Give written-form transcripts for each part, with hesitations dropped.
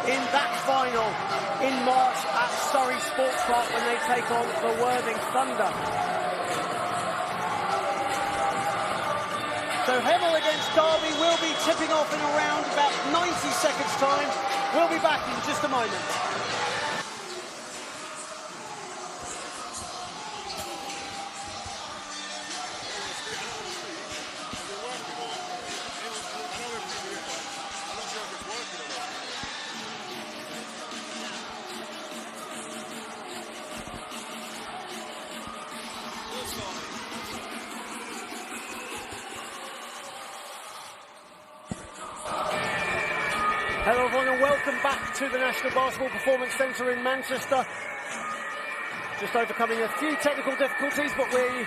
in that final in March at Surrey Sports Park when they take on the Worthing Thunder. So Hemel against Derby will be tipping off in around about 90 seconds time. We'll be back in just a moment. Hello everyone and welcome back to the National Basketball Performance Centre in Manchester. Just overcoming a few technical difficulties, but we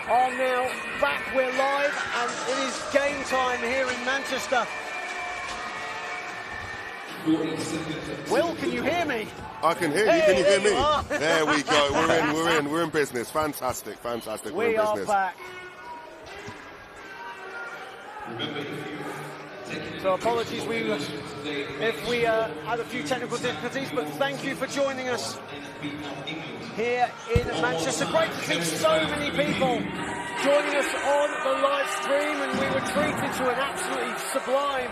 are now back, we're live, and it is game time here in Manchester. Will, can you hear me? I can hear you, can you hear me? There we go, we're in business. Fantastic, We are back. So apologies if we had a few technical difficulties, but thank you for joining us here in Manchester. Great to see so many people joining us on the live stream, and we were treated to an absolutely sublime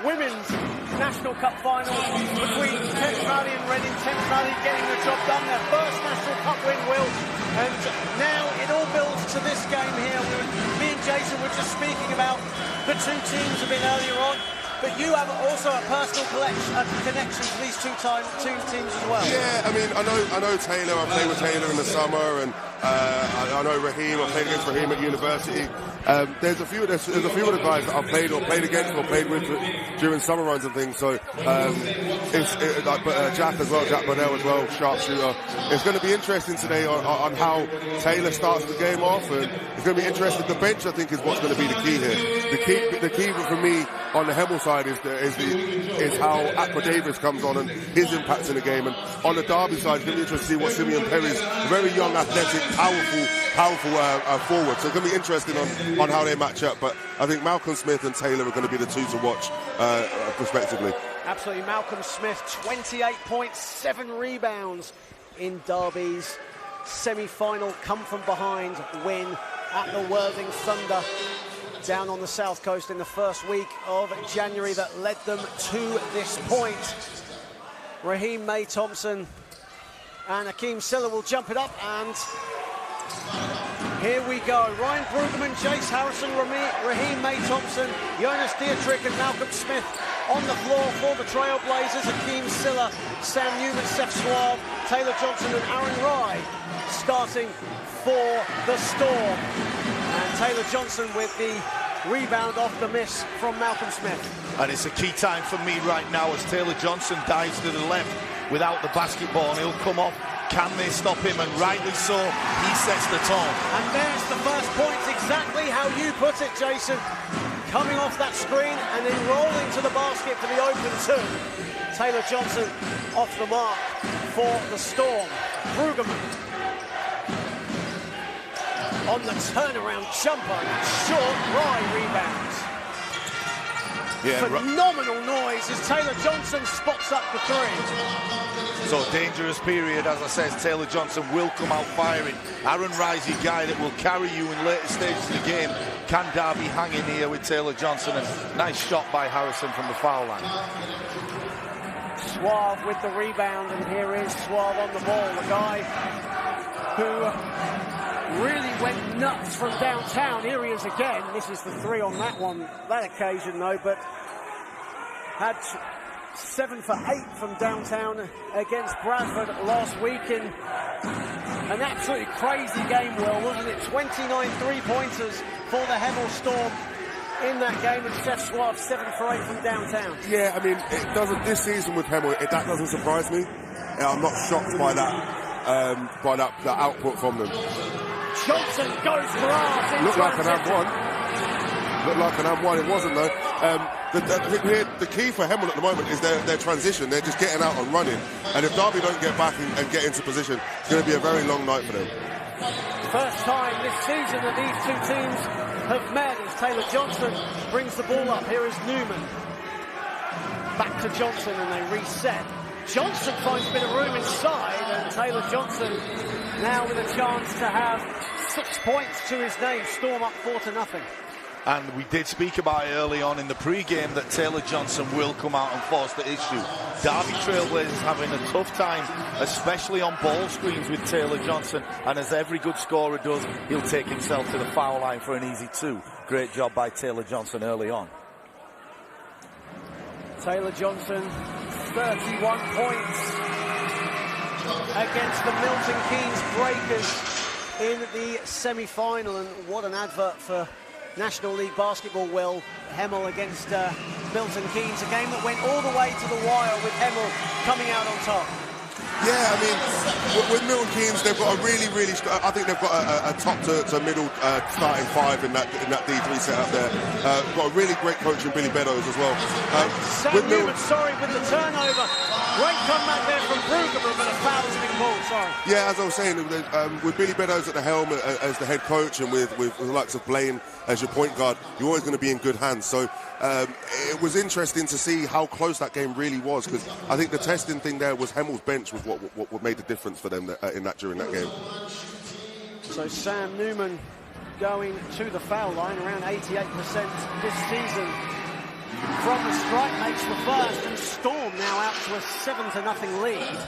Women's National Cup final between Thames Valley and Reading. Thames Valley getting the job done, their first National Cup win, Will. And now it all builds to this game here. Me and Jason were just speaking about the two teams a bit earlier on, but you have also a personal connection to these two teams as well. Yeah, I mean, I know Taylor. I played with Taylor in the summer, and I know Raheem. I played against Raheem at university. There's a few of the guys that I've played against or played with during summer runs and things. So Jack as well, Jack Burnell as well, sharpshooter. It's going to be interesting today on how Taylor starts the game off, and it's going to be interesting. The bench, I think, is what's going to be the key here. The key for me on the Hemel side is how Akma Davis comes on and his impact in the game, and on the Derby side, it's going to be interesting to see what Simeon Perry's very young, athletic, powerful forward. So it's going to be interesting on how they match up. But I think Malcolm Smith and Taylor are going to be the two to watch, respectively. Absolutely, Malcolm Smith, 28 points, 7 rebounds in Derby's semi-final come-from-behind win at the Worthing Thunder down on the south coast in the first week of January that led them to this point. Raheem May-Thompson and Akeem Silla will jump it up, and here we go. Ryan Brueggemann, Jace Harrison, Raheem May-Thompson, Jonas Dietrich and Malcolm Smith on the floor for the Trailblazers. Akeem Silla, Sam Newman, Seth Schwab, Taylor Johnson and Aaron Rye starting for the Storm. And Taylor Johnson with the rebound off the miss from Malcolm Smith. And it's a key time for me right now as Taylor Johnson dives to the left without the basketball, and he'll come off. Can they stop him? And rightly so, he sets the tone. And there's the first point, exactly how you put it, Jason. Coming off that screen and then rolling to the basket for the open two. Taylor Johnson off the mark for the Storm. Brueggemann on the turnaround jumper, short Rye rebounds. Yeah, phenomenal noise as Taylor Johnson spots up the three. So dangerous period, as I said. Taylor Johnson will come out firing. Aaron Rye's your guy that will carry you in later stages of the game. Can Derby hang in here with Taylor Johnson? And nice shot by Harrison from the foul line. Suave with the rebound, and here is Suave on the ball, the guy who really went nuts from downtown. Here he is again. This is the three on that occasion though, but had 7 for 8 from downtown against Bradford last week in an absolutely crazy game, Will, wasn't it? 29 three-pointers for the Hemel Storm in that game, and Seth Schwab 7 for 8 from downtown. Yeah, I mean, it doesn't, this season with Hemel, that doesn't surprise me. I'm not shocked by that output from them. Johnson goes glass. Looked like an and one. It wasn't though. The key for Hemel at the moment is their transition. They're just getting out and running. And if Derby don't get back and get into position, it's going to be a very long night for them. First time this season that these two teams have met as Taylor Johnson brings the ball up. Here is Newman. Back to Johnson, and they reset. Johnson finds a bit of room inside, and Taylor Johnson now with a chance to have 6 points to his name. Storm up 4-0. And we did speak about it early on in the pre-game that Taylor Johnson will come out and force the issue. Derby Trailblazers having a tough time, especially on ball screens with Taylor Johnson. And as every good scorer does, he'll take himself to the foul line for an easy 2. Great job by Taylor Johnson early on. Taylor Johnson, 31 points against the Milton Keynes Breakers in the semi-final. And what an advert for National League Basketball. Well, Hemel against Milton Keynes, a game that went all the way to the wire with Hemel coming out on top. Yeah, I mean, with Milton Keynes, they've got a really, I think they've got a top to middle starting 5 in that D3 setup there. Got a really great coach in Billy Beddoes as well. Sam Newman, sorry, with the turnover. Great comeback there from Brueggemann, but a foul's been called, sorry. Yeah, as I was saying, with Billy Beddoes at the helm as the head coach, and with the likes of Blaine as your point guard, you're always going to be in good hands. So it was interesting to see how close that game really was, because I think the testing thing there was Hemel's bench was what made the difference for them during that game. So Sam Newman going to the foul line, around 88% this season from the strike, makes the first, and Storm now out to a 7-0 lead.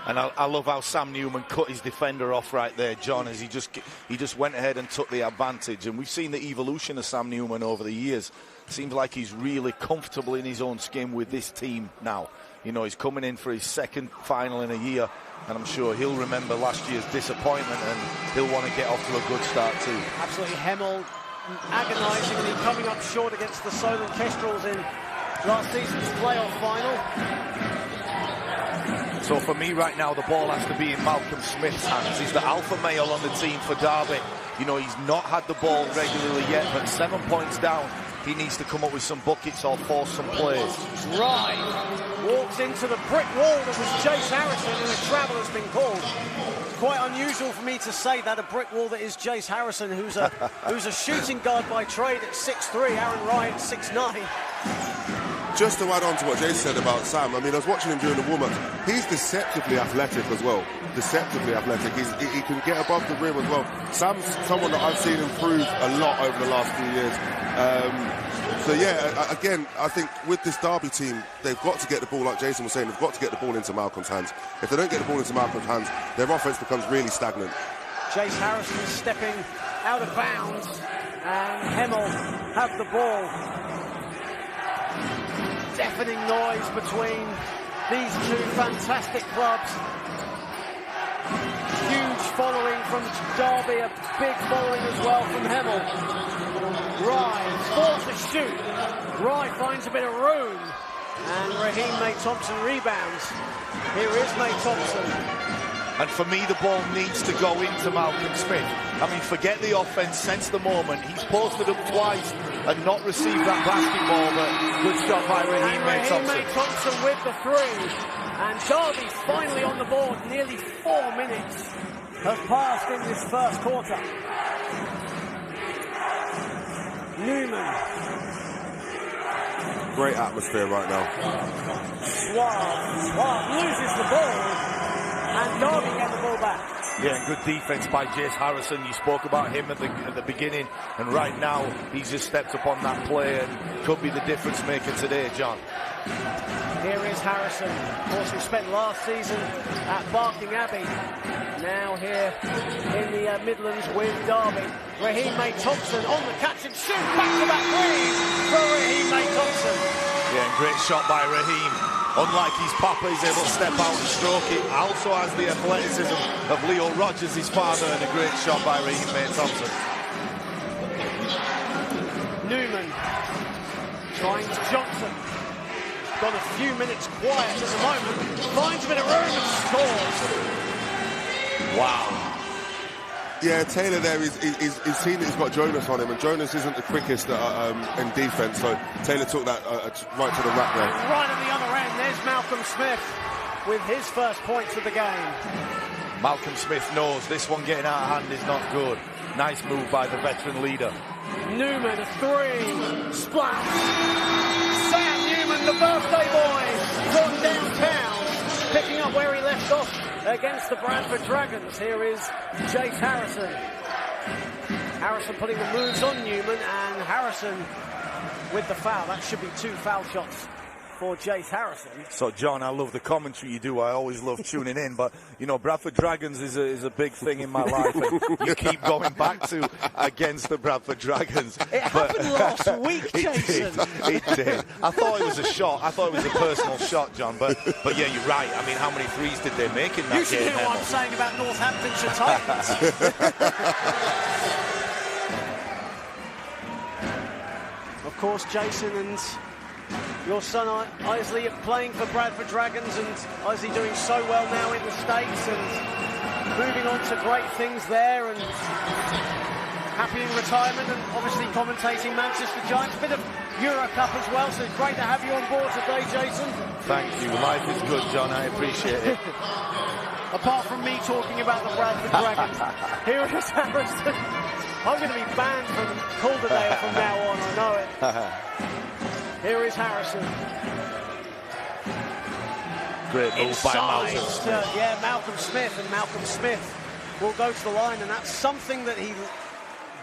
And I love how Sam Newman cut his defender off right there, John, as he just went ahead and took the advantage. And we've seen the evolution of Sam Newman over the years. Seems like he's really comfortable in his own skin with this team now. You know, he's coming in for his second final in a year, and I'm sure he'll remember last year's disappointment, and he'll want to get off to a good start too. Absolutely. Hemel agonisingly coming up short against the Solent Kestrels in last season's playoff final. So for me right now, the ball has to be in Malcolm Smith's hands. He's the alpha male on the team for Derby. You know, he's not had the ball regularly yet, but 7 points down, he needs to come up with some buckets or force some plays. Right. Walks into the brick wall that was Jace Harrison, and a travel has been called. It's quite unusual for me to say that, a brick wall that is Jace Harrison, who's a shooting guard by trade at 6'3", Aaron Wright at 6'9". Just to add on to what Jay said about Sam, I mean, I was watching him during the warm-up. He's deceptively athletic as well. Deceptively athletic. He can get above the rim as well. Sam's someone that I've seen improve a lot over the last few years. So yeah, again, I think with this Derby team, they've got to get the ball, like Jason was saying, they've got to get the ball into Malcolm's hands. If they don't get the ball into Malcolm's hands, their offense becomes really stagnant. Jace Harrison is stepping out of bounds, and Hemel have the ball. Deafening noise between these two fantastic clubs. Huge following from Derby, a big following as well from Hemel. Rye forced to shoot. Rye finds a bit of room, and Raheem May Thompson rebounds. Here is May Thompson. And for me, the ball needs to go into Malcolm Smith. I mean, forget the offense, sense the moment. He's posted up twice and not received that basketball, but good shot by Raheem May Thompson. May Thompson with the 3. And Derby finally on the board. Nearly 4 minutes have passed in this first quarter. Newman. Great atmosphere right now. Suave loses the ball, and Derby get the ball back. Yeah, good defense by Jace Harrison. You spoke about him at the beginning, and right now he's just stepped up on that play and could be the difference maker today, John. Here is Harrison, of course, who spent last season at Barking Abbey. Now here in the Midlands with Derby. Raheem May Thompson on the catch and shoot. Back-to-back threes for Raheem May Thompson. Yeah, great shot by Raheem. Unlike his papa, he's able to step out and stroke it. Also has the athleticism of Leo Rogers, his father, and a great shot by Raheem May Thompson. Newman trying to Johnson. Got a few minutes quiet at the moment. Finds a bit of room and scores. Wow. Yeah, Taylor there, he's seen that he's got Jonas on him, and Jonas isn't the quickest in defense, so Taylor took that right to the rack there. And right at the other end, there's Malcolm Smith with his first points of the game. Malcolm Smith knows this one getting out of hand is not good. Nice move by the veteran leader. Newman, a 3. Splash. Sam Newman the birthday boy from downtown, picking up where he left off against the Bradford Dragons. Here is Jace Harrison. Harrison putting the moves on Newman, and Harrison with the foul. That should be 2 foul shots for Jace Harrison. So, John, I love the commentary you do. I always love tuning in. But, you know, Bradford Dragons is a big thing in my life. And you keep going back to against the Bradford Dragons. It happened last week, Jason. It did. I thought it was a shot. I thought it was a personal shot, John. But yeah, you're right. I mean, how many threes did they make in that game? You should hear what I'm saying about Northamptonshire Titans. Of course, Jason and your son Isley are playing for Bradford Dragons, and Isley doing so well now in the States and moving on to great things there, and happy in retirement, and obviously commentating Manchester Giants. Bit of Euro Cup as well, so it's great to have you on board today, Jason. Thank you. Life is good, John. I appreciate it. Apart from me talking about the Bradford Dragons, here is Harrison. I'm going to be banned from Calderdale from now on, I know it. Here is Harrison. Great move by Malcolm Smith. Yeah, Malcolm Smith, and Malcolm Smith will go to the line, and that's something that he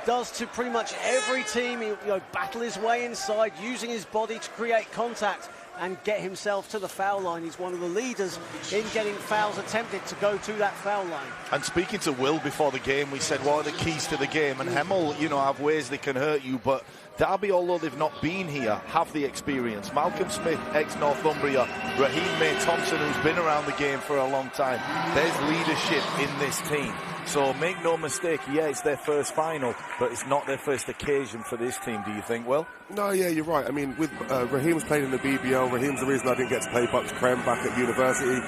does to pretty much every team. He'll battle his way inside, using his body to create contact and get himself to the foul line. He's one of the leaders in getting fouls attempted to go to that foul line. And speaking to Will before the game, we said, what are the keys to the game? And Hemel, you know, have ways they can hurt you, but Derby, although they've not been here, have the experience. Malcolm Smith, ex-Northumbria, Raheem May-Thompson, who's been around the game for a long time. There's leadership in this team. So make no mistake, yeah, it's their first final, but it's not their first occasion for this team, do you think, Will? No, yeah, you're right. I mean, with Raheem's played in the BBL. Raheem's the reason I didn't get to play Bucks Creme back at university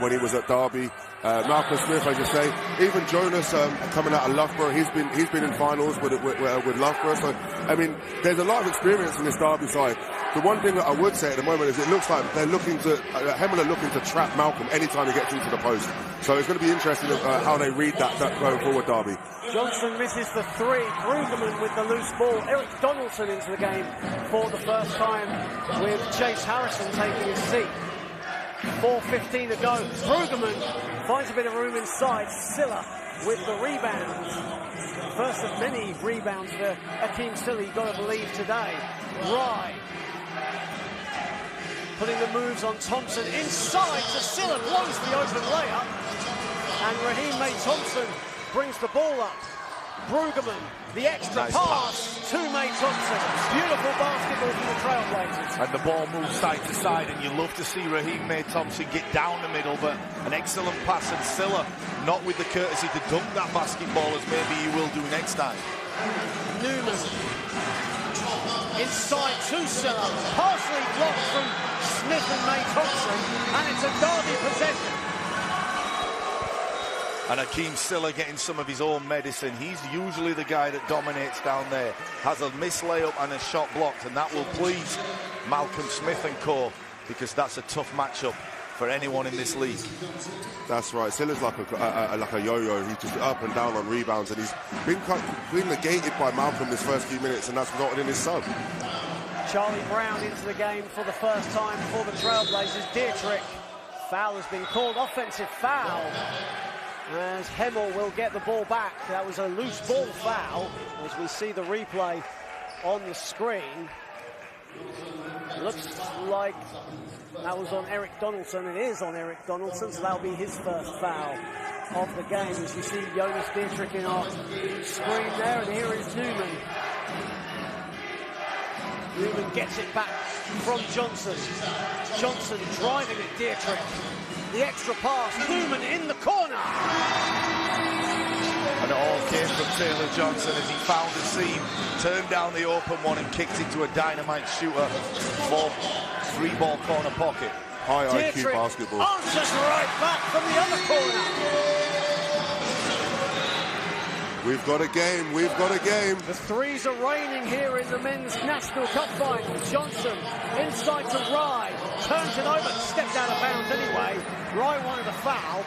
when he was at Derby. Malcolm Smith, as you say, even Jonas coming out of Loughborough, he's been in finals with Loughborough. So I mean, there's a lot of experience in this Derby side. The one thing that I would say at the moment is it looks like they're looking to Hemel are looking to trap Malcolm anytime he gets into the post. So it's going to be interesting how they read that going forward, Derby. Johnson misses the 3. Brueggemann with the loose ball. Eric Donaldson into the game for the first time, with Jace Harrison taking his seat. 4:15 to go. Brueggemann finds a bit of room inside. Silla with the rebound. First of many rebounds for Akeem Silla, you've got to believe, today. Rye putting the moves on Thompson inside to Silla, blows the open layup, and Raheem May-Thompson brings the ball up. Brueggemann, the extra pass to May-Thompson. Beautiful basketball from the Trailblazers. And the ball moves side to side, and you love to see Raheem May-Thompson get down the middle, but an excellent pass, and Silla not with the courtesy to dunk that basketball as maybe he will do next time. Newman inside to Silla, partially blocked from Smith and May-Thompson, and it's a Derby possession. And Akeem Silla getting some of his own medicine. He's usually the guy that dominates down there. Has a missed layup and a shot blocked, and that will please Malcolm Smith and co, because that's a tough matchup for anyone in this league. That's right. Silla's like a yo-yo. He's just up and down on rebounds, and he's been negated by Malcolm this first few minutes, and that's resulted in his sub. Charlie Brown into the game for the first time for the Trailblazers. Dietrich, foul has been called, offensive foul, as Hemel will get the ball back. That was a loose ball foul, as we see the replay on the screen. Looks like that was on Eric Donaldson. It is on Eric Donaldson, so that'll be his first foul of the game. As you see Jonas Dietrich in our screen there, and here is Newman. Newman gets it back from Johnson. Johnson driving at Dietrich. The extra pass, Newman in the corner. And it all came from Taylor Johnson as he found a seam, turned down the open one and kicked into a dynamite shooter for 3-ball corner pocket. High Dietrich IQ basketball. Answers right back from the other corner. We've got a game. We've got a game. The threes are raining here in the Men's National Cup final. Johnson inside to Rye. Turns it over, stepped out of bounds anyway. Rye wanted a foul.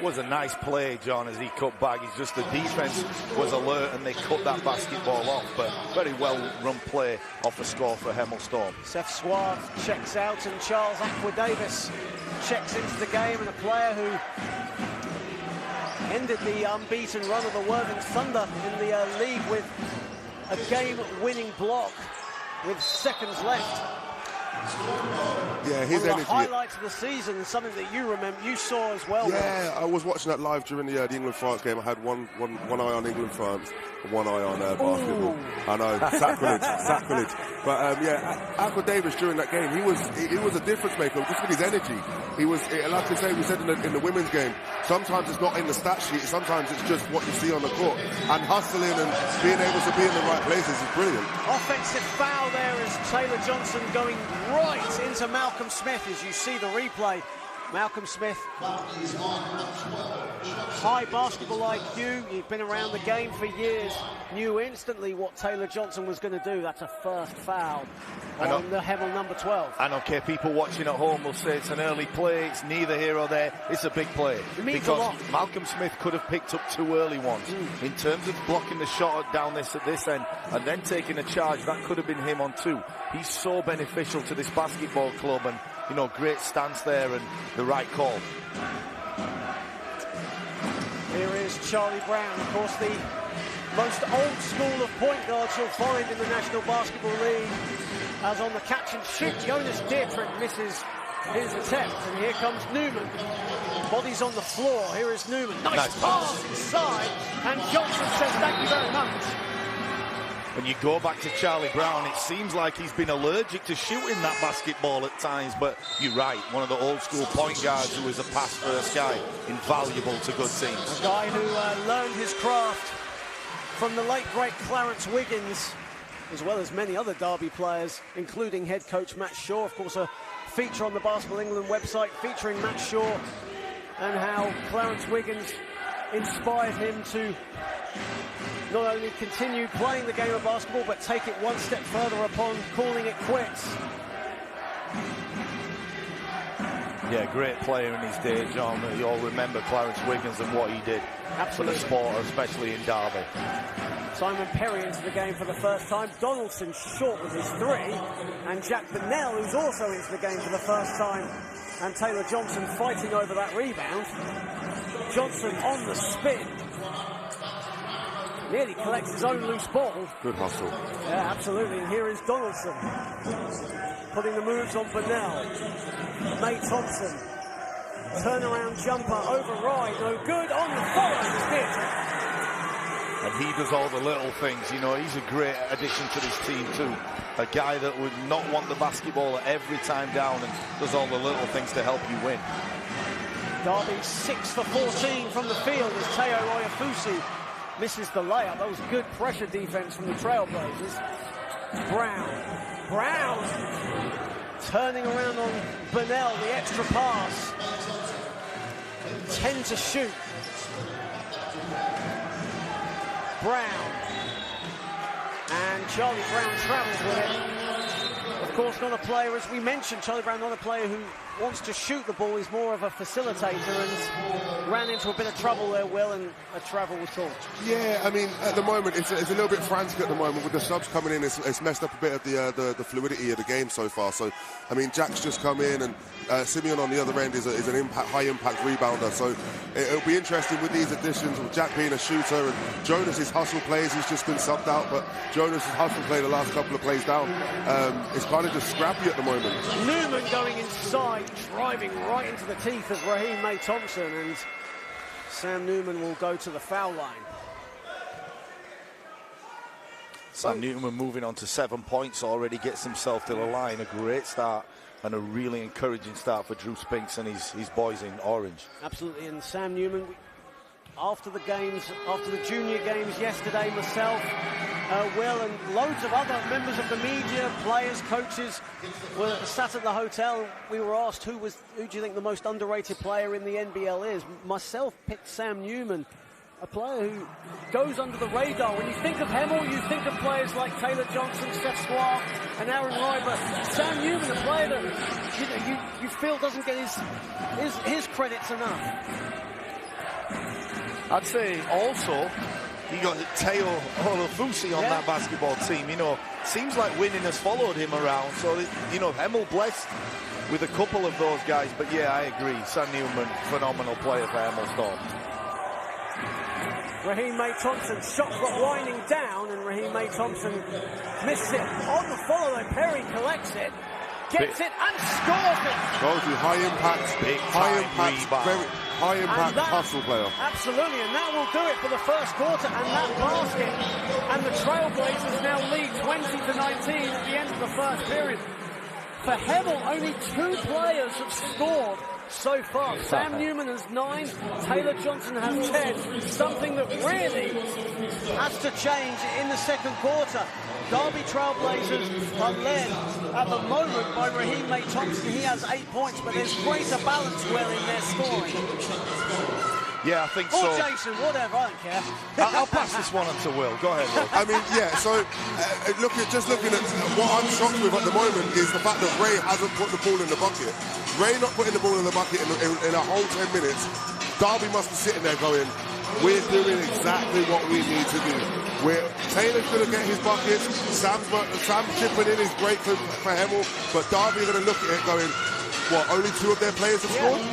was a nice play, John, as he cut back. It's just the defense was alert and they cut that basketball off, but very well run play off the score for Hemel Storm. Seth Suave checks out and Charles Aqua-Davis checks into the game, and a player who ended the unbeaten run of the Worthing Thunder in the league with a game-winning block with seconds left. Yeah, his One of energy. the highlights of the season, and something that you remember, you saw as well. Yeah, I was watching that live during the England-France game. I had one eye on England-France, one eye on basketball. I know, sacrilege. But yeah, Aqua-Davis during that game, he was a difference maker just with his energy. He was, like I say, we said in the women's game, sometimes it's not in the stat sheet, sometimes it's just what you see on the court. And hustling and being able to be in the right places is brilliant. Offensive foul there as Taylor Johnson going right into Malcolm Smith as you see the replay. Malcolm Smith, high basketball IQ, he'd been around the game for years, knew instantly what Taylor Johnson was going to do. That's a first foul on the Hemel number 12. I don't care, people watching at home will say it's an early play, it's neither here or there, it's a big play. It means because a lot. Malcolm Smith could have picked up 2 early ones. In terms of blocking the shot down this at this end and then taking a charge, that could have been him on 2. He's so beneficial to this basketball club, and you know, great stance there and the right call. Here is Charlie Brown, of course the most old school of point guards you'll find in the National Basketball League. As on the catch and shoot, Jonas Dietrich misses his attempt, and here comes Newman. Bodies on the floor, here is Newman. Nice pass inside, and Johnson says thank you very much. When you go back to Charlie Brown, it seems like he's been allergic to shooting that basketball at times, but you're right, one of the old school point guards who is a pass-first guy, invaluable to good teams. A guy who learned his craft from the late, great Clarence Wiggins, as well as many other Derby players, including head coach Matt Shaw. Of course, a feature on the Basketball England website featuring Matt Shaw and how Clarence Wiggins inspired him to not only continue playing the game of basketball, but take it one step further upon calling it quits. Yeah, great player in his day, John. You all remember Clarence Wiggins and what he did for the sport, especially in Derby. Simon Perry into the game for the first time. Donaldson short with his 3. And Jack Bennell, who's also into the game for the first time. And Taylor Johnson fighting over that rebound. Johnson on the spin. Nearly collects his own loose ball. Good hustle. Yeah, absolutely. And here is Donaldson putting the moves on Bennell. May Thompson. Turnaround jumper override. No good on the follow. And he does all the little things, you know, he's a great addition to this team too. A guy that would not want the basketball every time down and does all the little things to help you win. Derby 6 for 14 from the field as Teo Oyafusi misses the layup. That was good pressure defense from the Trailblazers. Brown turning around on Bennell, the extra pass. 10 to shoot. Brown. And Charlie Brown travels with it. Of course, not a player, as we mentioned, Charlie Brown, not a player who wants to shoot the ball. He's more of a facilitator and ran into a bit of trouble there, Will, and a travel was called. Yeah, I mean, at the moment, it's a little bit frantic at the moment with the subs coming in. It's messed up a bit of the fluidity of the game so far. So, I mean, Jack's just come in, and Simeon on the other end is an high-impact rebounder. So it'll be interesting with these additions, with Jack being a shooter and Jonas's hustle plays. He's just been subbed out, but Jonas's hustle play the last couple of plays down. It's kind of just scrappy at the moment. Newman going inside, driving right into the teeth of Raheem May Thompson, and Sam Newman will go to the foul line. Sam Newman moving on to 7 points already, gets himself to the line. A great start and a really encouraging start for Drew Spinks and his boys in orange. Absolutely, and Sam Newman, after the games, after the junior games yesterday, myself, Will, and loads of other members of the media, players, coaches were sat at the hotel. We were asked who do you think the most underrated player in the NBL is. Myself picked Sam Newman, a player who goes under the radar. When you think of Hemel, you think of players like Taylor Johnson, Seth Suave, and Aaron Roy, but Sam Newman, a player that you feel doesn't get his credits enough. I'd say also you got Teo Olofusi on that basketball team. You know, seems like winning has followed him around. So, you know, Hemel blessed with a couple of those guys. But yeah, I agree. Sam Newman, phenomenal player for Hemel Storm. Raheem May-Thompson, shot clock winding down, and Raheem May-Thompson misses it on the follow. Perry collects it, gets it, and scores it. Goes with high impact, very high impact hustle player. Absolutely, and that will do it for the first quarter, and that basket. And the Trailblazers now lead 20-19 at the end of the first period. For Hemel, only 2 players have scored so far. Sam Newman has 9, Taylor Johnson has 10. Something that really has to change in the second quarter. Derby Trailblazers are led at the moment by Raheem May-Thompson. He has 8 points, but there's greater balance where in their scoring. Yeah, I think so. Or Jason, whatever, I don't care. I'll pass this one on to Will. Go ahead, Will. I mean, yeah, so just looking at what I'm shocked with at the moment is the fact that Ray hasn't put the ball in the bucket. Ray not putting the ball in the bucket in a whole 10 minutes. Derby must be sitting there going, we're doing exactly what we need to do. Taylor's going to get his buckets. Sam chipping in is great for Hemel, but Derby are going to look at it going, what, only 2 of their players have scored?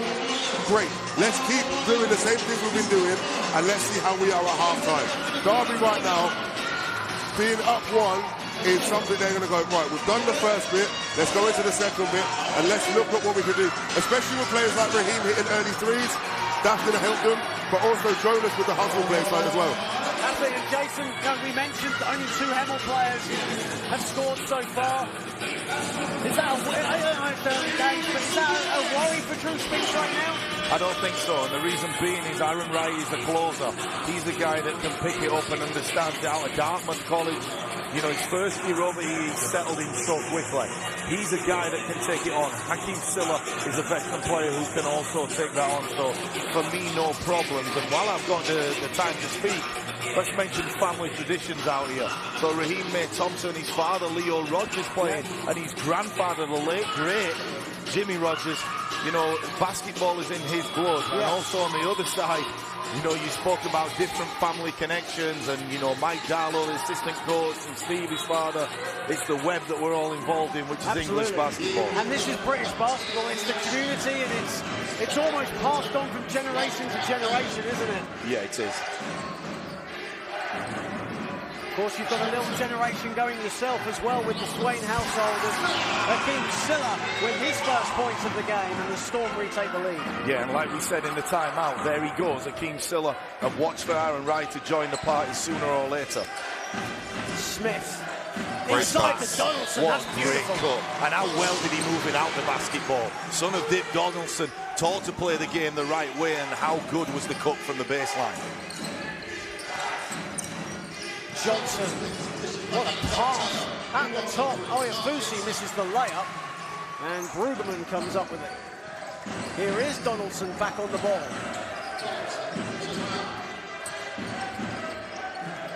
Great. Let's keep doing the same things we've been doing, and let's see how we are at half-time. Derby right now, being up 1 is something they're going to go, right, we've done the first bit, let's go into the second bit, and let's look at what we can do. Especially with players like Raheem hitting early threes, that's going to help them, but also Jonas with the hustle play side as well. Absolutely, and Jason, we mentioned only 2 Hemel players have scored so far. Is that a worry for Drew Speaks right now? I don't think so, and the reason being is Aaron Wright is the closer. He's the guy that can pick it up and understands it out of Dartmouth College. You know, his first year over, he settled in so quickly. He's a guy that can take it on. Hakeem Silla is a veteran player who can also take that on. So, for me, no problems. And while I've got the time to speak, let's mention family traditions out here. So, Raheem May-Thompson, his father, Leo Rogers, playing, and his grandfather, the late, great Jimmy Rogers. You know, basketball is in his blood. And also on the other side, you know, you spoke about different family connections, and, you know, Mike Darlow, the assistant coach, and Steve, his father. It's the web that we're all involved in, which is English basketball. And this is British basketball. It's the community, and it's almost passed on from generation to generation, isn't it? Yeah, it is. Of course, you've got a little generation going yourself as well with the Swain household. Hakeem Silla with his first points of the game, and the Storm retake the lead. Yeah, and like we said in the timeout, there he goes, Hakeem Silla, and watch for Aaron Wright to join the party sooner or later. Smith. Inside to Donaldson. What That's a great beautiful. cut. And how well did he move it out the basketball? Son of Dip Donaldson, taught to play the game the right way, and how good was the cut from the baseline? Johnson, what a pass at the top. Oyafusi misses the layup, and Brueggemann comes up with it. Here is Donaldson back on the ball.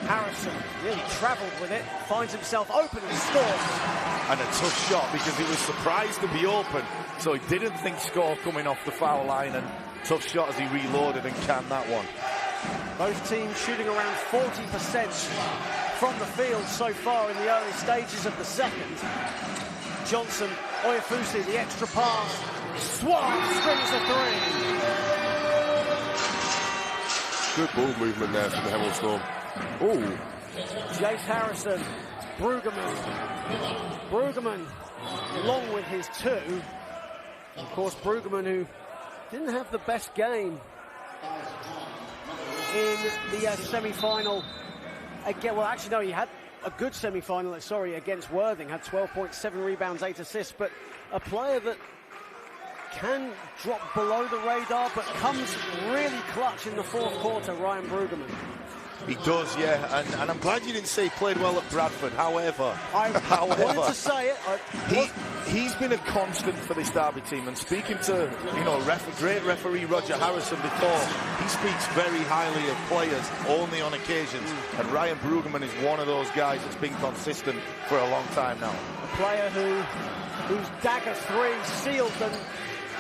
Harrison nearly travelled with it, finds himself open and scores. And a tough shot because he was surprised to be open, so he didn't think score coming off the foul line, and tough shot as he reloaded and canned that one. Both teams shooting around 40% from the field so far in the early stages of the second. Johnson, Oyafusi, the extra pass. Swan strings a 3. Good ball movement there from the Hemel Storm. Ooh. Jace Harrison, Brueggemann, along with his 2. Of course, Brueggemann, who didn't have the best game in the semi-final. Again, well, actually, no, he had a good semi-final, against Worthing, had 12.7 rebounds, 8 assists, but a player that can drop below the radar, but comes really clutch in the fourth quarter, Ryan Brueggemann. He does, yeah, and I'm glad you didn't say he played well at Bradford. However, I wanted to say it. He's been a constant for this Derby team, and speaking to, you know, great referee Roger Harrison before, he speaks very highly of players only on occasions, and Ryan Brueggemann is one of those guys that's been consistent for a long time now. A player whose dagger 3 sealed them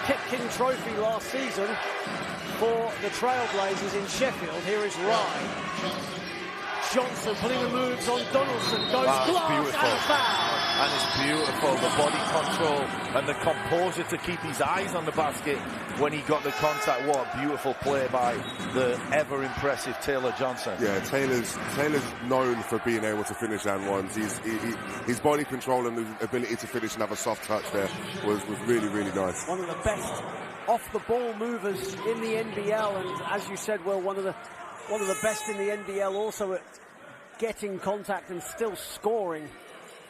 KitKing Trophy last season for the Trailblazers in Sheffield. Here is Rye. Johnson putting the moves on Donaldson, goes glass beautiful. and foul. And it's beautiful, the body control and the composure to keep his eyes on the basket when he got the contact. What a beautiful play by the ever-impressive Taylor Johnson. Yeah, Taylor's known for being able to finish and ones. His body control and the ability to finish and have a soft touch there was really, really nice. One of the best off-the-ball movers in the NBL, and as you said, well, one of the best in the NBL also at getting contact and still scoring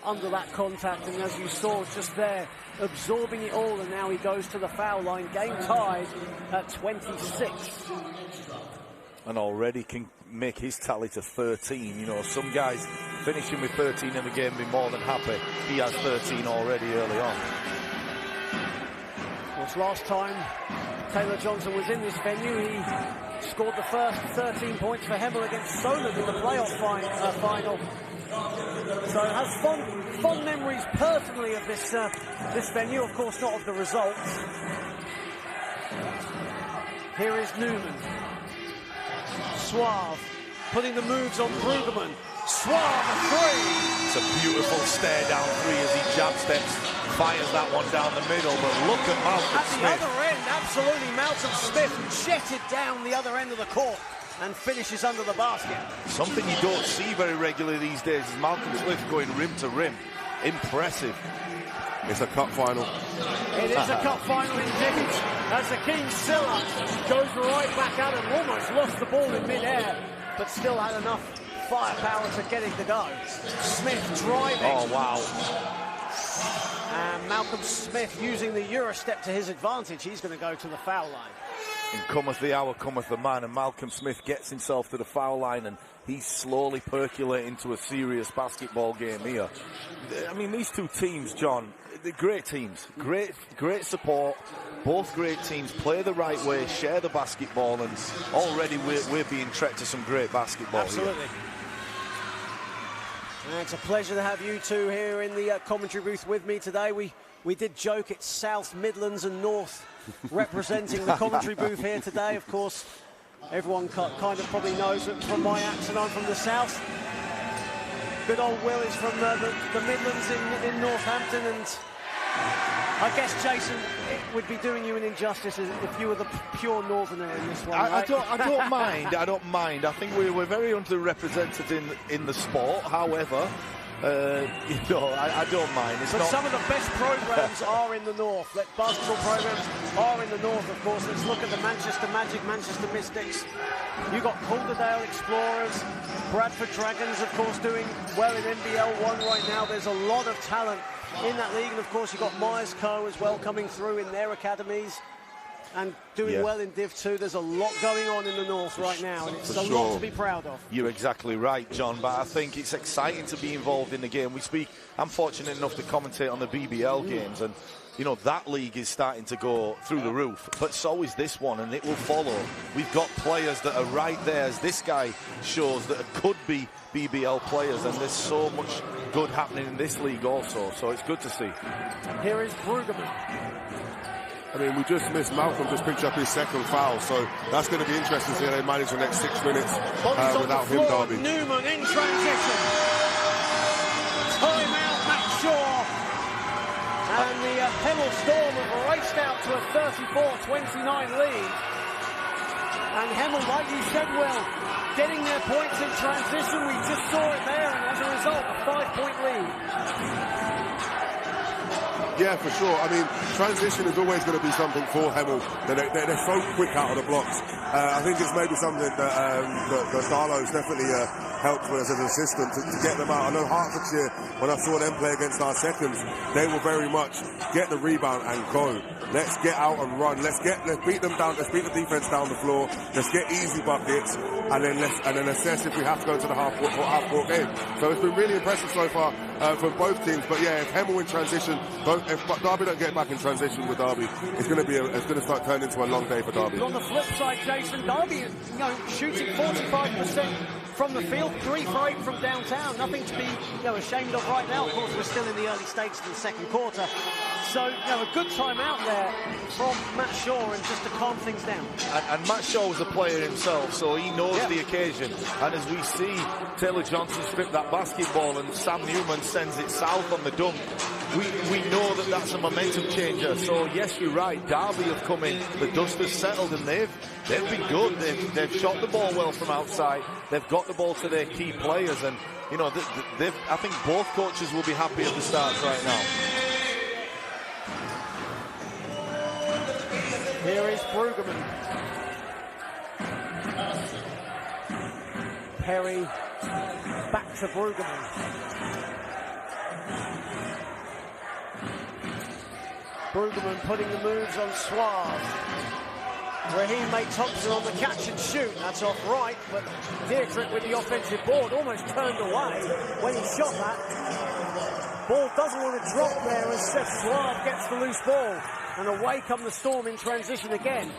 under that contact. And as you saw just there, absorbing it all, and now he goes to the foul line. Game tied at 26. And already can make his tally to 13. You know, some guys finishing with 13 in the game be more than happy. He has 13 already early on. Of course, last time Taylor Johnson was in this venue, he scored the first 13 points for Hemel against Solent in the playoff final. So has fond memories personally of this venue, of course not of the results. Here is Newman. Suave putting the moves on Brueggemann. Suave, a three. It's a beautiful stare down three as he jab steps, fires that one down the middle, but look at Malcolm Smith. At the other end, absolutely, Malcolm Smith jetted down the other end of the court and finishes under the basket. Something you don't see very regularly these days is Malcolm Smith going rim to rim. Impressive. It's a cup final. It is a cup final indeed, as the King Silla goes right back at him, almost lost the ball in mid-air, but still had enough firepower to get it to go. Smith driving. Oh, wow. And Malcolm Smith using the Euro step to his advantage. He's going to go to the foul line. And cometh the hour, cometh the man, and Malcolm Smith gets himself to the foul line, and he's slowly percolating to a serious basketball game here. I mean, these two teams, John, they're great teams. Great support. Both great teams play the right way, share the basketball, and already we're being treated to some great basketball. Absolutely. Here. And it's a pleasure to have you two here in the commentary booth with me today. We did joke it's South, Midlands and North representing the commentary booth here today. Of course, everyone kind of probably knows that from my accent, I'm from the South. Good old Will is from the Midlands in Northampton, and I guess, Jason, it would be doing you an injustice if you were the pure northerner in this one, right? I don't mind. I don't mind. I think we're very underrepresented in the sport. However, I don't mind. But some of the best programs are in the north. Basketball programs are in the north, of course. Let's look at the Manchester Magic, Manchester Mystics. You've got Calderdale Explorers, Bradford Dragons, of course, doing well in NBL 1 right now. There's a lot of talent in that league, and of course you've got Myers Co as well coming through in their academies and doing well in Div 2. There's a lot going on in the north right now, and it's a lot to be proud of. You're exactly right, John, but I think it's exciting to be involved in the game. I'm fortunate enough to commentate on the BBL games, and you know, that league is starting to go through the roof, but so is this one, and it will follow. We've got players that are right there, as this guy shows, that could be BBL players, and there's so much good happening in this league also, so it's good to see. Here is Brueggemann. I mean, we just missed Malcolm just picked up his second foul, so that's going to be interesting to see how they manage the next 6 minutes without him, Derby. Newman in transition. Timeout, Matt Shaw. And the Hemel Storm have raced out to a 34-29 lead. And Hemel, like you said, Will, getting their points in transition. We just saw it there, and as a result, a 5-point lead. Yeah, for sure. I mean, transition is always going to be something for Hemel. They're so quick out of the blocks. I think it's maybe something that Darlow's definitely helped with as an assistant to get them out. I know Hertfordshire, when I saw them play against our seconds, they were very much get the rebound and go. Let's get out and run. Let's beat them down. Let's beat the defense down the floor. Let's get easy buckets, and then assess if we have to go to the half-court game. So it's been really impressive so far for both teams. But yeah, if Hemel in transition, if Derby don't get back in transition with Derby, it's going to start turning into a long day for Derby. But on the flip side, Jason, Derby is shooting 45% from the field, 3 for 8 from downtown. Nothing to be ashamed of right now. Of course, we're still in the early stages of the second quarter. So, you know, a good timeout there from Matt Shaw and just to calm things down. And Matt Shaw was a player himself, so he knows the occasion. And as we see Taylor Johnson strip that basketball and Sam Newman sends it south on the dunk, we know that that's a momentum changer. So, yes, you're right. Derby have come in, the dust has settled, and they've been good. They've shot the ball well from outside. They've got the ball to their key players, and you know, I think both coaches will be happy at the start right now. Here is Brueggemann. Perry back to Brueggemann. Brueggemann putting the moves on Suave. Raheem made Thompson on the catch and shoot. That's off right, but Dietrich with the offensive board almost turned away when he shot that. Ball doesn't want to drop there as Seth Suave gets the loose ball. And away come the Storm in transition again.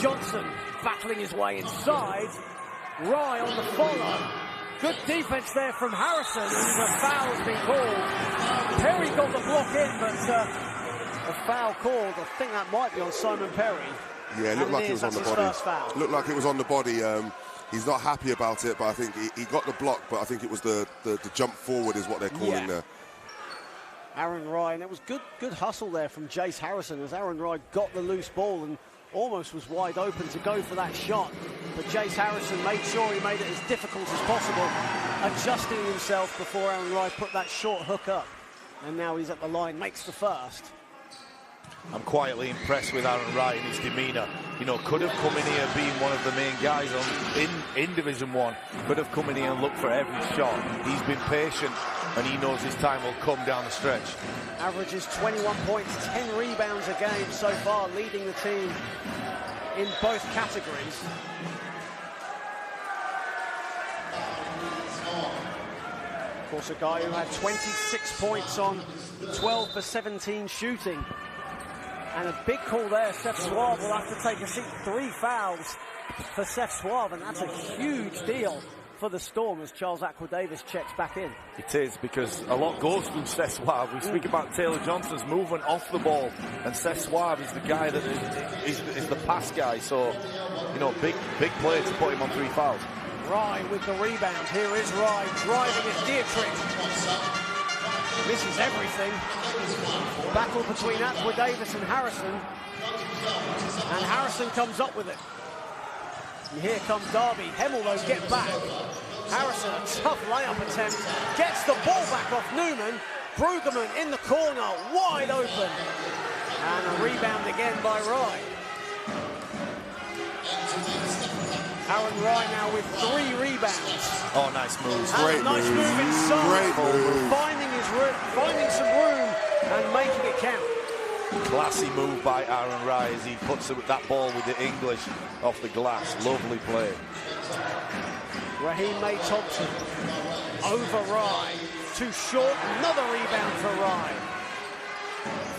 Johnson battling his way inside. Rye on the follow. Good defense there from Harrison, and the foul's been called. Perry got the block in, but a foul called. I think that might be on Simon Perry. Yeah, it looked like it was on the body. Looked like it was on the body. He's not happy about it, but I think he got the block, but I think it was the jump forward is what they're calling there. Aaron Rye, and it was good hustle there from Jace Harrison as Aaron Rye got the loose ball and almost was wide open to go for that shot. But Jace Harrison made sure he made it as difficult as possible, adjusting himself before Aaron Rye put that short hook up. And now he's at the line, makes the first. I'm quietly impressed with Aaron Rye and his demeanour. You know, could have come in here being one of the main guys in Division 1. Could have come in here and looked for every shot. He's been patient, and he knows his time will come down the stretch. Averages 21 points, 10 rebounds a game so far, leading the team in both categories. Of course, a guy who had 26 points on 12 for 17 shooting. And a big call there. Seth Suave will have to take a seat. 3 fouls for Seth Suave, and that's a huge deal for the Storm as Charles Aqua-Davis checks back in. It is, because a lot goes through Seth Suave. We speak about Taylor Johnson's movement off the ball, and Seth Suave is the guy that is the pass guy. So, you know, big play to put him on 3 fouls. Rye with the rebound. Here is Rye driving at Dietrich. This is everything. Battle between Aqua-Davis and Harrison. And Harrison comes up with it. And here comes Derby. Hemel, though, get back. Harrison, a tough layup attempt. Gets the ball back off Newman. Brueggemann in the corner, wide open. And a rebound again by Rye. Aaron Rye now with 3 rebounds. Oh, nice move. Great nice move. move inside. Great move. Finding some room and making it count. Classy move by Aaron Rye as he puts that ball with the English off the glass. Lovely play. Raheem May Thompson over Rye. Too short. Another rebound for Rye.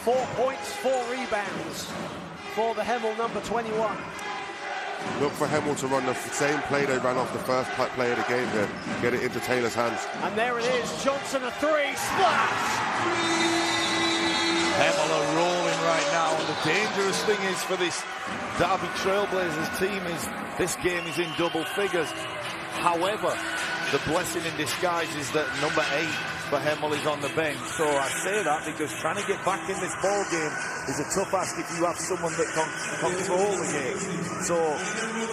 4 points, 4 rebounds for the Hemel number 21. Look for Hemel to run the same play they ran off the first play of the game here. Get it into Taylor's hands. And there it is. Johnson a 3. Splash! Hemel are rolling right now. And the dangerous thing is for this Derby Trailblazers team is this game is in double figures. However, the blessing in disguise is that number 8 for Hemel is on the bench. So I say that because trying to get back in this ball game is a tough ask if you have someone that can control the game. So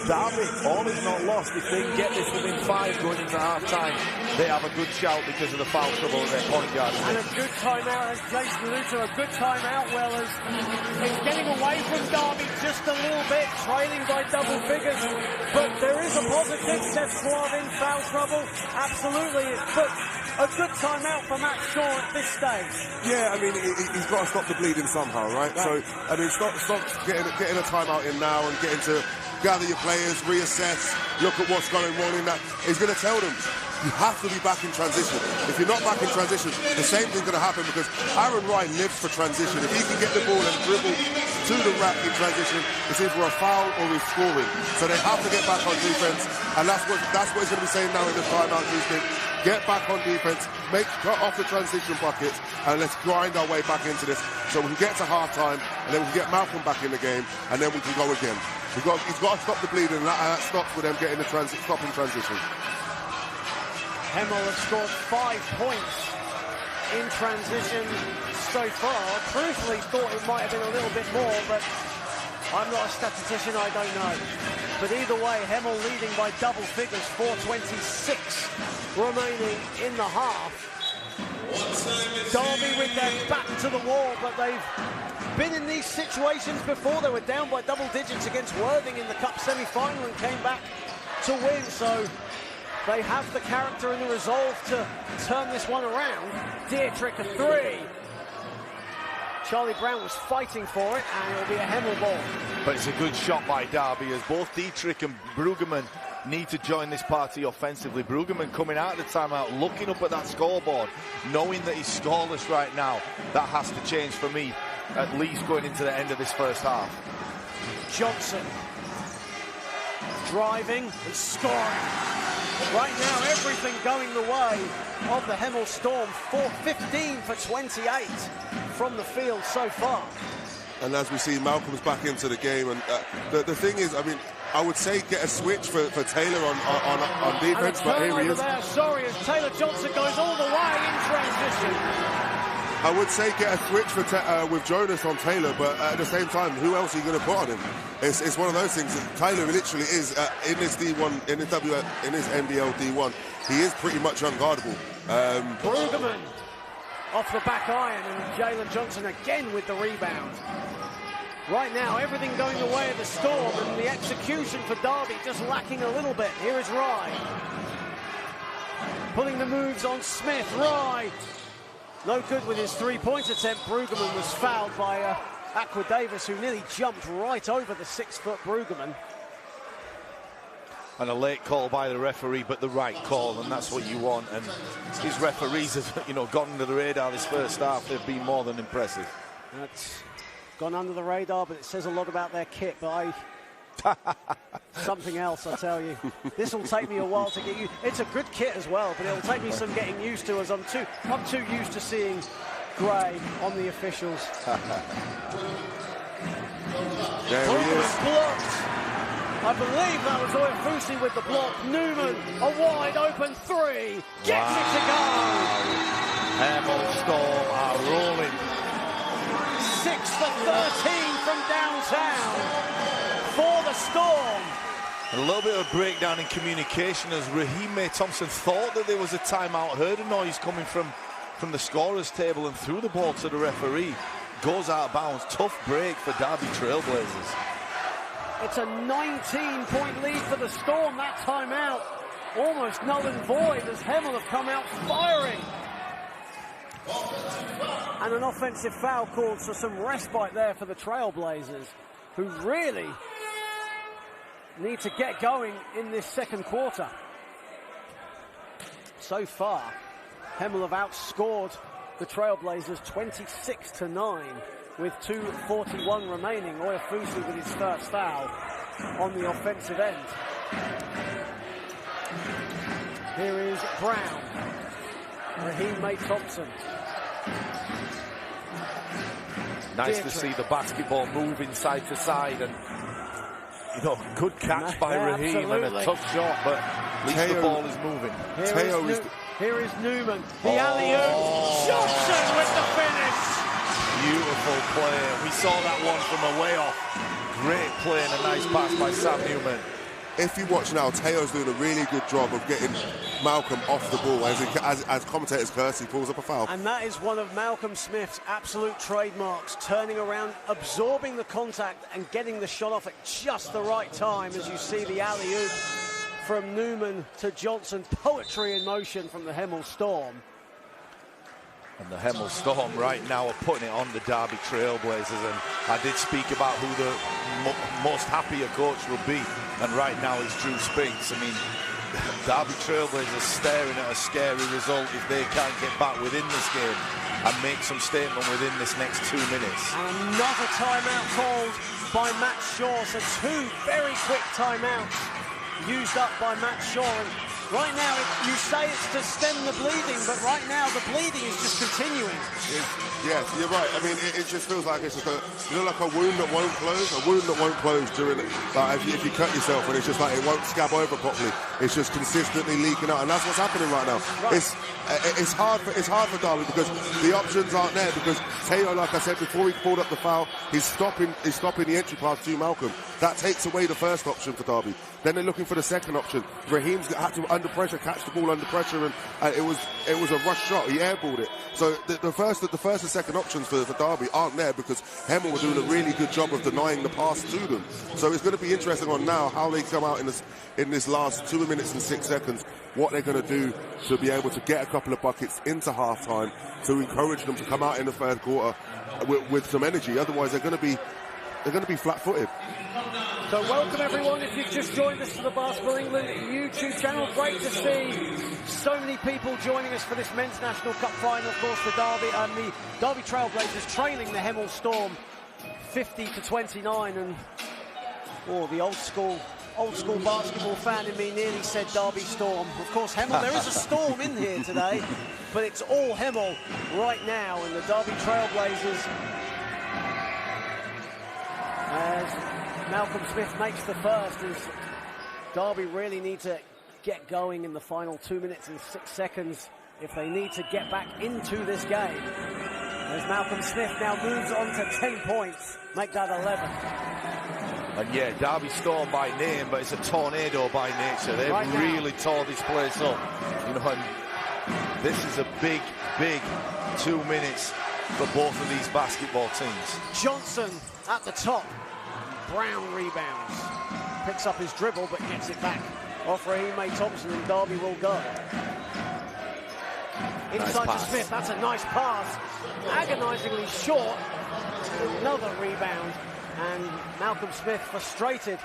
Derby, all is not lost. If they can get this within 5 going into half-time, they have a good shout because of the foul trouble at their point guard. And a good timeout, as Jason alluded to, a good timeout, well, as it's getting away from Derby just a little bit, trailing by double figures. But there is a positive. Seth Suave in foul trouble, absolutely. But a good timeout for Matt Shaw at this stage. Yeah, I mean, he's got to stop the bleeding somehow, right? So, I mean, stop getting a timeout in now and getting to gather your players, reassess, look at what's going on in that. He's going to tell them, you have to be back in transition. If you're not back in transition, the same thing's going to happen because Aaron Wright lives for transition. If he can get the ball and dribble to the rack in transition, it's either a foul or he's scoring. So they have to get back on defense, and that's what he's going to be saying now in the timeout, Houston. get back on defense, cut off the transition buckets, and let's grind our way back into this so we can get to halftime, and then we can get Malcolm back in the game, and then we can go again. He's got to stop the bleeding, and that stops with them getting the stopping transition. Hemel has scored 5 points in transition so far. Truthfully, thought it might have been a little bit more, but I'm not a statistician, I don't know. But either way, Hemel leading by double figures, 4:26 remaining in the half. Derby with their back to the wall, but they've been in these situations before. They were down by double digits against Worthing in the Cup semi-final and came back to win, so they have the character and the resolve to turn this one around. Dietrich a 3. Charlie Brown was fighting for it, and it'll be a Hemel ball. But it's a good shot by Derby, as both Dietrich and Brueggemann need to join this party offensively. Brueggemann coming out of the timeout, looking up at that scoreboard, knowing that he's scoreless right now. That has to change for me, at least going into the end of this first half. Johnson driving and scoring. Right now, everything going the way of the Hemel Storm. 15 for 28 from the field so far. And as we see, Malcolm's back into the game. And the thing is, I mean, I would say get a switch for Taylor on defense, but here he is. There, sorry, as Taylor Johnson goes all the way in transition. I would say get a switch for with Jonas on Taylor, but at the same time, who else are you going to put on him? It's one of those things. Taylor literally is in this D1, in this NBL D1. He is pretty much unguardable. Brueggemann off the back iron, and Jalen Johnson again with the rebound. Right now, everything going the way of the Storm, and the execution for Derby just lacking a little bit. Here is Rye. Putting the moves on Smith. Rye. No good with his three-point attempt. Brueggemann was fouled by Aqua Davis, who nearly jumped right over the 6-foot Brueggemann. And a late call by the referee, but the right call, and that's what you want. And these referees have, gone under the radar this first half. They've been more than impressive. That's gone under the radar, but it says a lot about their kit. But something else, I tell you. This will take me a while to get used. It's a good kit as well, but it'll take me some getting used to, as I'm too used to seeing grey on the officials. There he is. Blocked. I believe that was Oyafusi with the block. Newman, a wide open 3, gets it to go. Hemel Storm are rolling. 6 for 13 from downtown for the Storm. A little bit of a breakdown in communication, as Raheem May Thompson thought that there was a timeout, heard a noise coming from the scorer's table and threw the ball to the referee. Goes out of bounds. Tough break for Derby Trailblazers. It's a 19-point lead for the Storm. That timeout almost null and void, as Hemel have come out firing. And an offensive foul called, so some respite there for the Trailblazers, who really need to get going in this second quarter. So far, Hemel have outscored the Trailblazers 26-9 with 2:41 remaining. Oyafusi with his first foul on the offensive end. Here is Brown. Raheem May Thompson. Nice to see the basketball moving side to side, and good catch by Raheem, and a tough shot, but at least the ball is moving. Here is Newman, the alley-oop. Johnson with the finish. Beautiful play. We saw that one from a way off. Great play and a nice pass by Sam Newman. If you watch now, Teo's doing a really good job of getting Malcolm off the ball as commentators curse, he pulls up a foul. And that is one of Malcolm Smith's absolute trademarks, turning around, absorbing the contact and getting the shot off at just the right time, as you see the alley-oop from Newman to Johnson. Poetry in motion from the Hemel Storm. And the Hemel Storm right now are putting it on the Derby Trailblazers, and I did speak about who the most happier coach will be, and right now it's Drew Spinks. I mean, Derby Trailblazers staring at a scary result if they can't get back within this game and make some statement within this next 2 minutes. And another timeout called by Matt Shaw, so 2 very quick timeouts used up by Matt Shaw, and Right now, you say it's to stem the bleeding, but right now the bleeding is just continuing. Yes, you're right. I mean, it just feels like it's just like a wound that won't close. A wound that won't close during it. Like if you cut yourself and it's just like it won't scab over properly. It's just consistently leaking out, and that's what's happening right now. Right. It's hard for Derby because the options aren't there. Because Taylor, like I said before, he pulled up the foul. He's stopping the entry pass to Malcolm. That takes away the first option for Derby. Then they're looking for the second option. Raheem's had to, under pressure, catch the ball under pressure, and it was a rush shot. He airballed it. So the first and second options for Derby aren't there because Hemel were doing a really good job of denying the pass to them. So it's going to be interesting on now how they come out in this last 2 minutes and 6 seconds, what they're going to do to be able to get a couple of buckets into half-time to encourage them to come out in the third quarter with some energy. Otherwise, they're going to be flat-footed. So welcome everyone if you've just joined us to the Basketball England YouTube channel. Great to see so many people joining us for this Men's National Cup final. Of course, the Derby Trailblazers trailing the Hemel Storm 50-29, and the old school basketball fan in me nearly said Derby Storm. Of course, Hemel, there is a storm in here today, but it's all Hemel right now, and the Derby Trailblazers, as Malcolm Smith makes the first, as Derby really need to get going in the final 2 minutes and 6 seconds if they need to get back into this game. As Malcolm Smith now moves on to 10 points, make that 11. And yeah, Derby Storm by name, but it's a tornado by nature. They've really tore this place up. You know, and this is a big 2 minutes for both of these basketball teams. Johnson at the top. Brown rebounds. Picks up his dribble, but gets it back off Raheem Thompson, and Derby will go. Inside to Smith, that's a nice pass. Agonisingly short. Another rebound. And Malcolm Smith, frustrated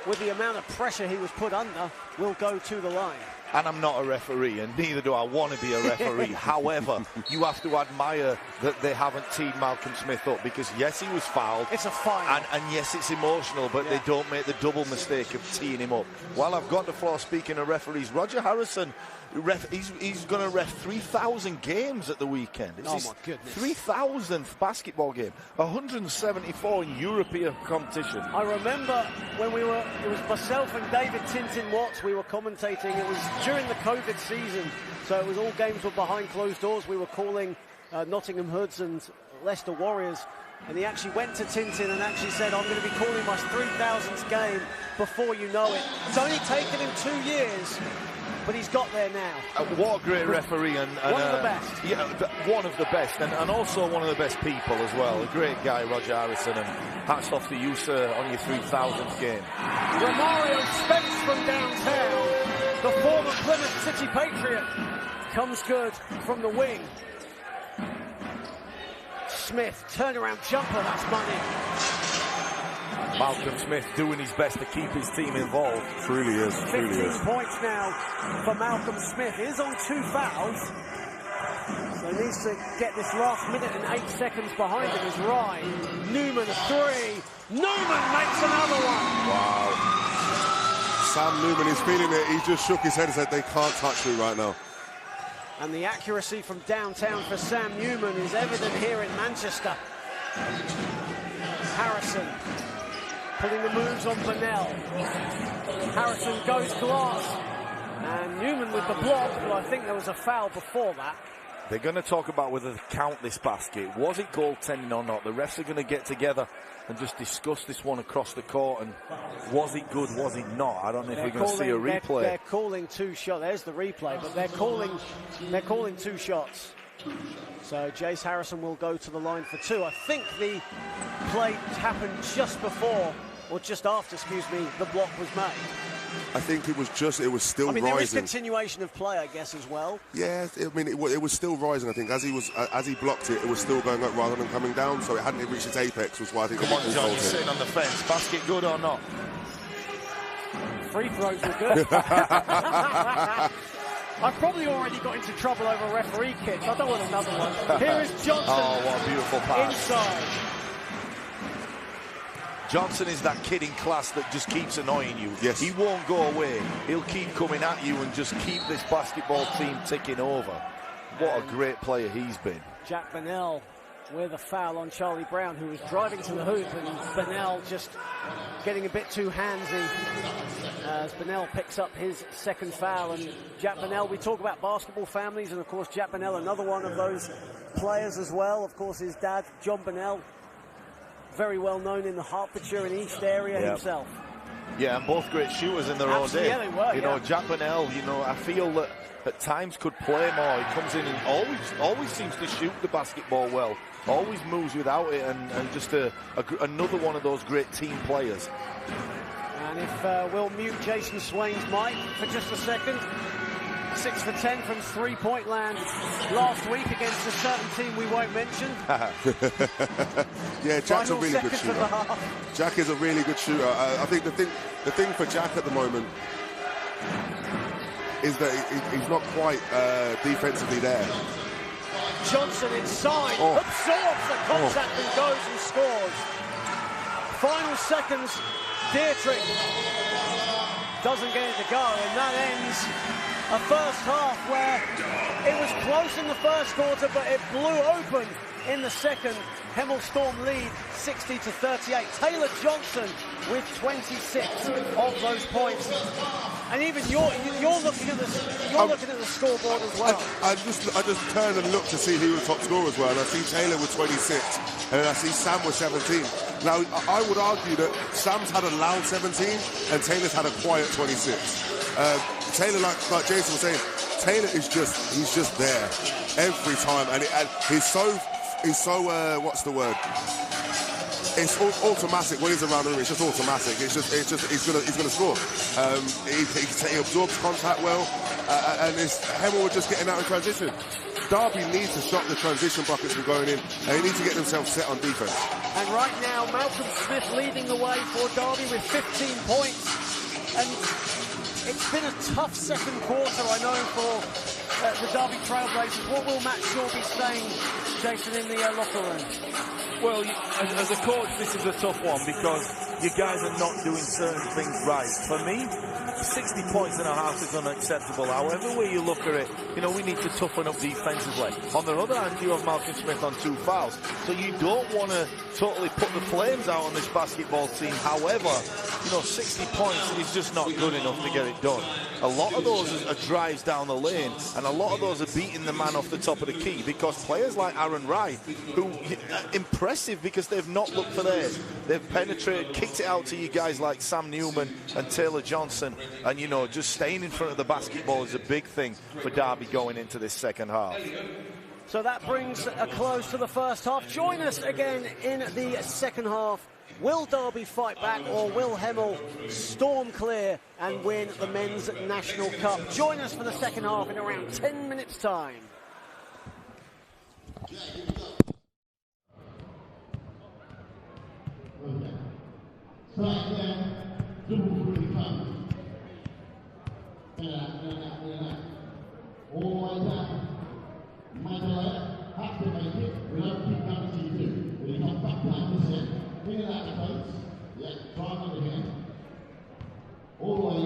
with the amount of pressure he was put under, will go to the line. And I'm not a referee, and neither do I want to be a referee. However, you have to admire that they haven't teed Malcolm Smith up, because yes, he was fouled. It's a foul. And yes, it's emotional, but they don't make the double mistake of teeing him up. While I've got the floor, speaking of referees, Roger Harrison, he's going to ref 3,000 games at the weekend. It's my goodness. 3,000th basketball game, 174 in European competition. I remember when it was myself and David Tintin Watts, we were commentating. It was during the COVID season, so it was all games were behind closed doors. We were calling Nottingham Hoods and Leicester Warriors, and he actually went to Tintin and actually said, I'm going to be calling my 3,000th game before you know it. It's only taken him 2 years, but he's got there now. What a great referee. And one of the best. Yeah, one of the best, and also one of the best people as well. A great guy, Roger Harrison, and hats off to you, sir, on your 3,000th game. Romario Spence from downtown, the former Plymouth City Patriot, comes good from the wing. Smith, turnaround jumper, that's money. Malcolm Smith doing his best to keep his team involved. Truly is. 15 points now for Malcolm Smith. He is on 2 fouls. So he needs to get this last minute and 8 seconds behind him is right. Newman, a 3. Newman makes another one. Wow. Sam Newman is feeling it. He just shook his head and said, they can't touch me right now. And the accuracy from downtown for Sam Newman is evident here in Manchester. Harrison pulling the moves on Burnell. Harrison goes glass. And Newman with the block, but I think there was a foul before that. They're going to talk about whether to count this basket. Was it goaltending or not? The refs are going to get together and just discuss this one across the court. And was it good? Was it not? I don't know if we're going to see a replay. They're calling 2 shots. There's the replay, but they're calling 2 shots. So Jace Harrison will go to the line for 2. I think the play happened just before, or just after, excuse me, the block was made. I think it was still rising. There is continuation of play, I guess, as well. Yeah, I mean, it was still rising. I think as he blocked it, it was still going up rather than coming down. So it hadn't reached its apex, was why I think. Come on, John, you're sitting on the fence. Basket good or not? Free throws were good. I've probably already got into trouble over referee kicks. I don't want another one. Here is Johnson. Oh, what a beautiful pass. Inside. Johnson is that kid in class that just keeps annoying you. Yes. He won't go away. He'll keep coming at you and just keep this basketball team ticking over. What a great player he's been. Jack Bennell with a foul on Charlie Brown, who was driving to the hoop, and Bennell just getting a bit too handsy as Bennell picks up his second foul. And Jack Bennell, we talk about basketball families, and of course Jack Bennell, another one of those players as well. Of course his dad, John Bennell, very well known in the Hertfordshire and East area himself. Yeah, and both great shooters in their own day. Yeah, they were, you know, Jack Bennell, you know, I feel that at times could play more. He comes in and always seems to shoot the basketball well. Always moves without it, and just another one of those great team players. And if we'll mute Jason Swain's mic for just a second. 6 for 10 from three-point land last week against a certain team we won't mention. Yeah, Jack's a really good shooter. Jack is a really good shooter. I think the thing for Jack at the moment is that he's not quite defensively there. Johnson inside, absorbs the contact and goes and scores. Final seconds, Dietrich doesn't get it to go, and that ends a first half where it was close in the first quarter, but it blew open in the second. Hemel Storm lead 60-38. Taylor Johnson with 26 of those points. And even you're looking at the scoreboard as well. I just turned and looked to see who the top scorer as well, and I see Taylor with 26, and I see Sam with 17. Now I would argue that Sam's had a loud 17 and Taylor's had a quiet 26. Taylor, like Jason was saying, Taylor is just there every time, and he's so what's the word? It's automatic when he's around the room. It's just automatic. He's gonna score. He absorbs contact well, and Hemel were just getting out in transition. Derby needs to stop the transition buckets from going in, and they need to get themselves set on defense. And right now, Malcolm Smith leading the way for Derby with 15 points, and it's been a tough second quarter, I know, for the Derby Trailblazers. What will Matt Shaw be saying, Jason, in the locker room? Well, as a coach, this is a tough one because you guys are not doing certain things right. For me, 60 points in a half is unacceptable. However way you look at it, you know, we need to toughen up defensively. On the other hand, you have Malcolm Smith on 2 fouls. So you don't want to totally put the flames out on this basketball team. However, you know, 60 points is just not good enough to get it done. A lot of those are drives down the lane, and a lot of those are beating the man off the top of the key, because players like Aaron Wright, who impressive because they've not looked for theirs. They've penetrated, kicked it out to you guys like Sam Newman and Taylor Johnson, and you know, just staying in front of the basketball is a big thing for Derby going into this second half. So that brings a close to the first half. Join us again in the second half. Will Derby fight back, or will Hemel storm clear and win the Men's National Cup? Join us for the second half in around 10 minutes' time. All the way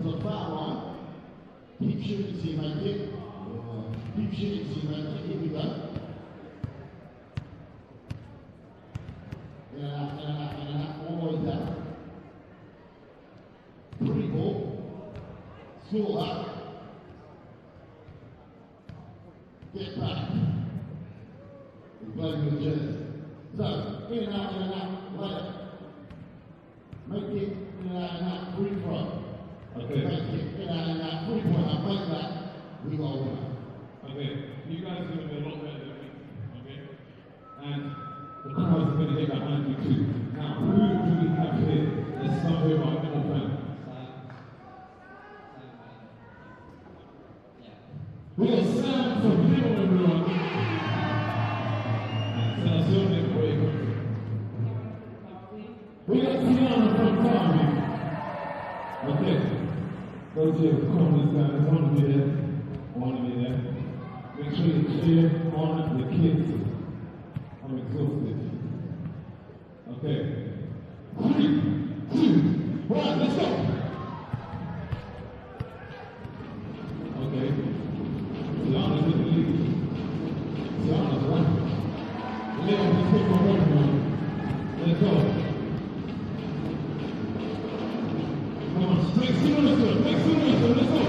to the foul line. Keep shooting till you make it. Keep shooting till you make it. Here we go. In and out, all the way down. 3 ball. Score that. Get back. He's playing with the jersey. So, in and out, later. Make it in and out, free throw. Okay. Make it in and out, free throw. Now make that, we go win. Okay, you guys are going to be a lot better than me. Okay? And the crowd's going to get behind you too. Now, who do we have here? Let's start with our middle fan. We got Sam from Hemel, everyone. And Sam Solent for you. We got Tiana from Derby. Okay. Go to your comments guys. I want to be there. I want to be there. Make sure you cheer on the kids. I'm exhausted. Okay. Right, let's go. Okay. Tiana's with the lead. Tiana's right. Leon, let's take my record. Let's go. Come on, make Sinister, let's go.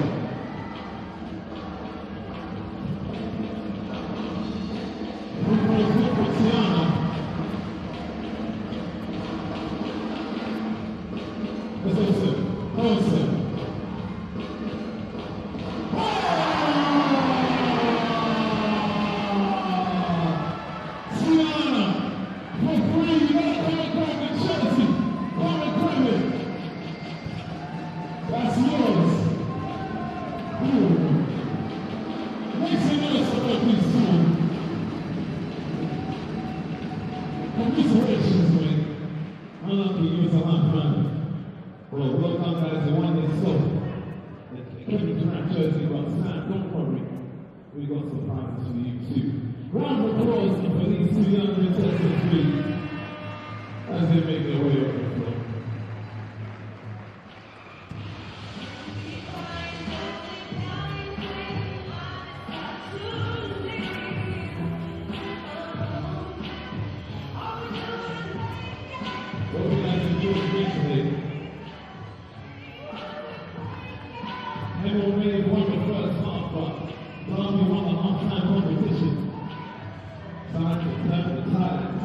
We got some prizes for you too. Round of applause for these two young contestants as they make their way up the floor. What we like to do today. Hemel may have won the first half, but Derby won the half-time competition. Time to turn the tides.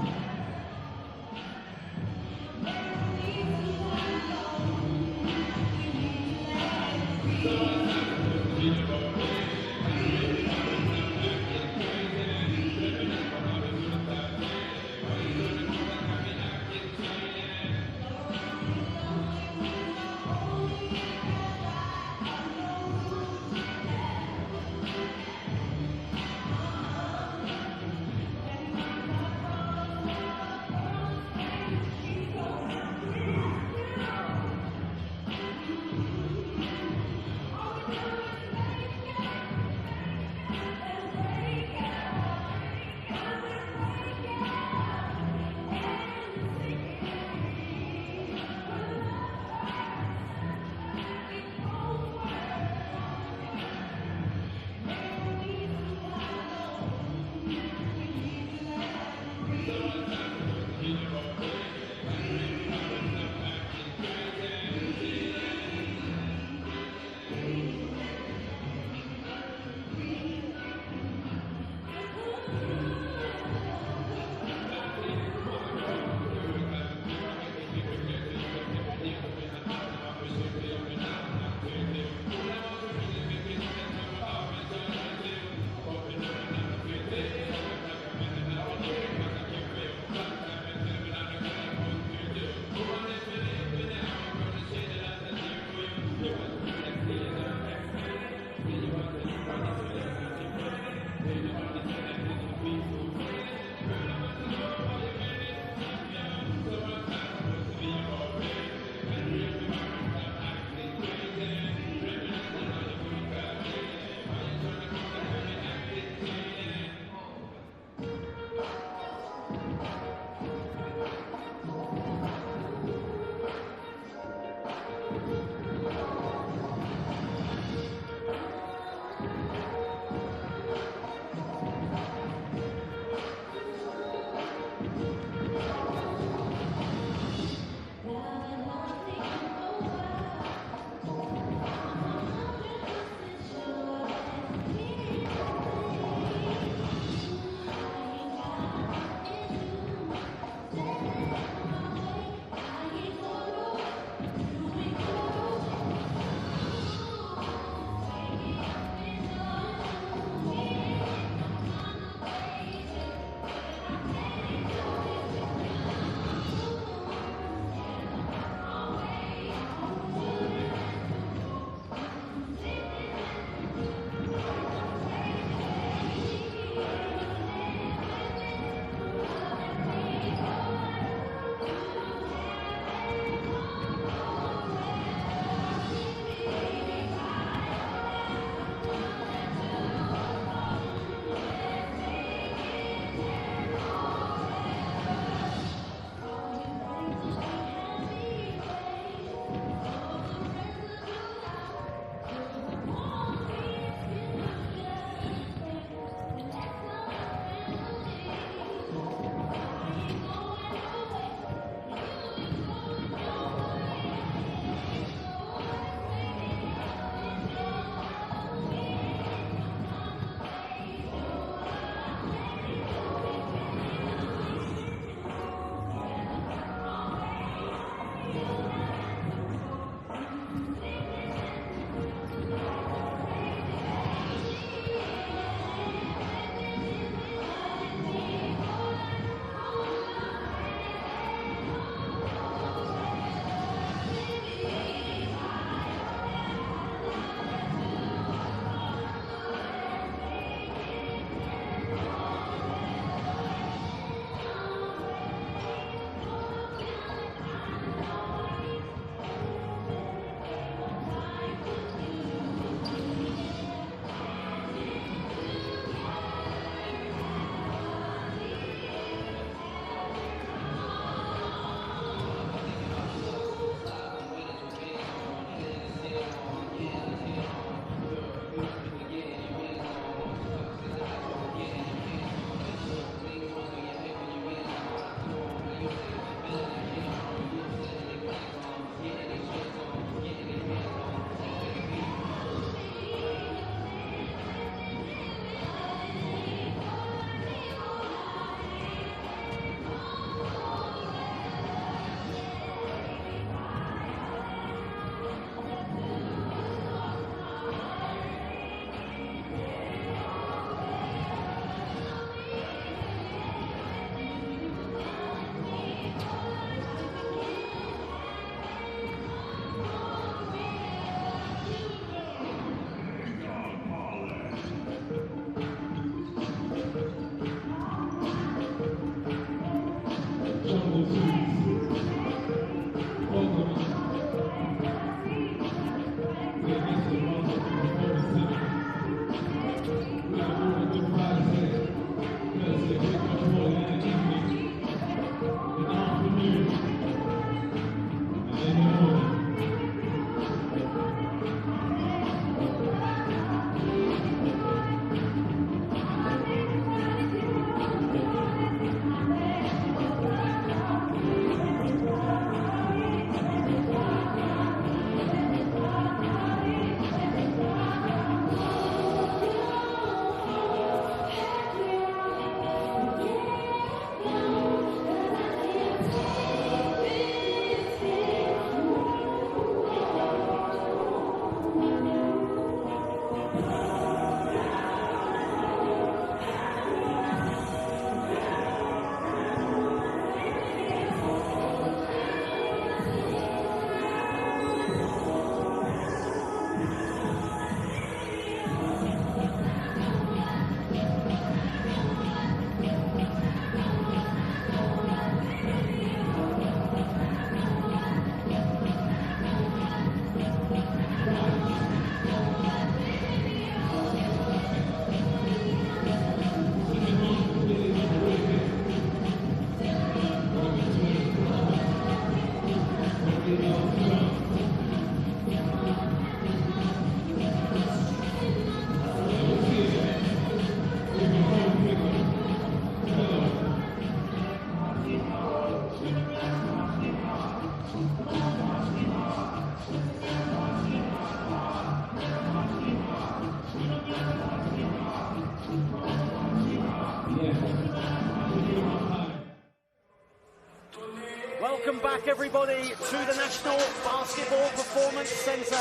Welcome back, everybody, to the National Basketball Performance Centre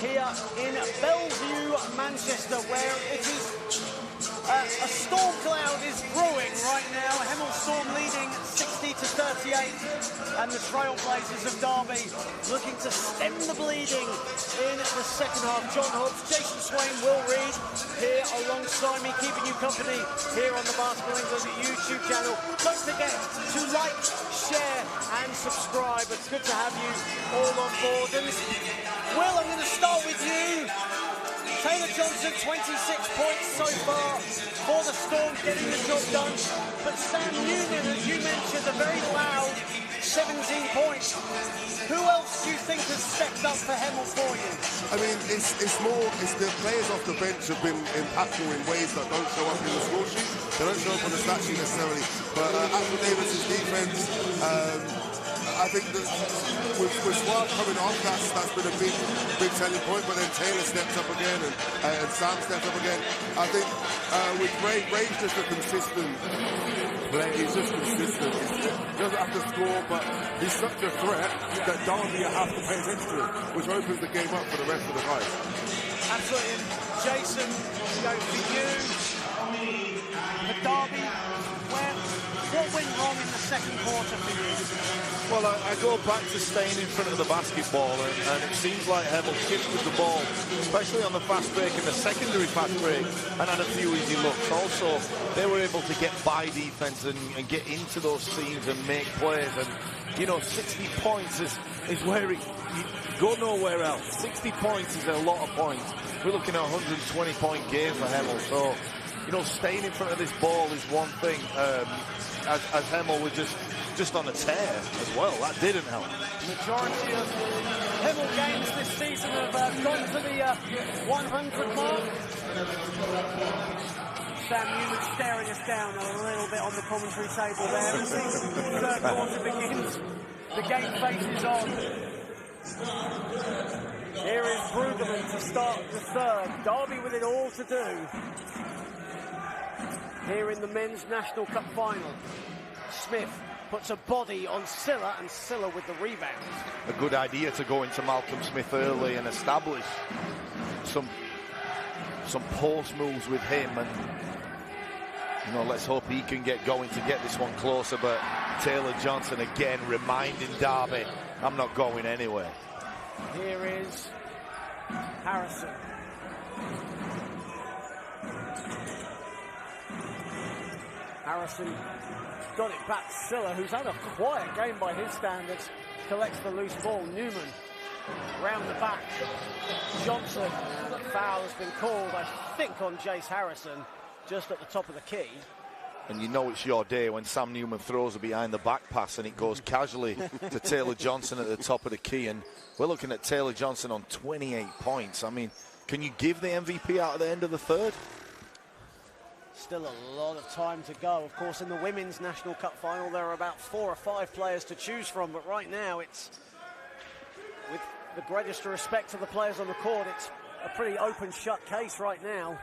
here in Bellevue, Manchester, where it is a storm cloud is brewing right now. Hemel Storm leading 60-38, and the Trailblazers of Derby looking to stem the bleeding in the second half. John Hobbs, Jason Swain, Will Reed here alongside me, keeping you company here on the Basketball England YouTube channel. Don't forget to like, share and subscribe. It's good to have you all on board. And Will, I'm going to start with you. Taylor Johnson, 26 points so far for the Storm, getting the job done. But Sam Newman, as you mentioned, a very loud 17 points. Who else do you think has stepped up for Hemel for you? I mean, it's the players off the bench have been impactful in ways that don't show up in the score sheet. They don't show up on the stat sheet necessarily. But Axel Davis's defense, I think that with Swart coming off, that's been a big selling point. But then Taylor steps up again, and Sam steps up again. I think with Ray's just a consistent play. He's just consistent. He doesn't have to score, but he's such a threat that Derby have to pay attention to him, which opens the game up for the rest of the guys. Absolutely. Jason, going for you. For Derby, what went wrong in the second quarter for you? Well, I go back to staying in front of the basketball, and it seems like Hemel shifted the ball, especially on the fast break and the secondary fast break, and had a few easy looks. Also, they were able to get by defense and get into those seams and make plays. And, you know, 60 points is where you go nowhere else. 60 points is a lot of points. We're looking at a 120-point game for Hemel. So, you know, staying in front of this ball is one thing. As Hemel was just on a tear as well. That didn't help. Majority of Hemel games this season have gone to the 100 mark. Sam Newman staring us down a little bit on the commentary table there. As the third quarter begins, the game faces on. Here is Brueggemann to start the third. Derby with it all to do. Here in the Men's National Cup final. Smith puts a body on Silla, and Silla with the rebound. A good idea to go into Malcolm Smith early and establish some post moves with him, and you know, let's hope he can get going to get this one closer. But Taylor Johnson again reminding Derby, I'm not going anywhere. Here is Harrison. Harrison got it back. Silla, who's had a quiet game by his standards, collects the loose ball. Newman round the back. Johnson, the foul has been called, I think, on Jace Harrison, just at the top of the key. And you know it's your day when Sam Newman throws a behind the back pass and it goes casually to Taylor Johnson at the top of the key. And we're looking at Taylor Johnson on 28 points. I mean, can you give the MVP out at the end of the third? Still a lot of time to go. Of course, in the Women's National Cup final, there are about 4 or 5 players to choose from. But right now, it's, with the greatest respect to the players on the court, it's a pretty open-shut case right now.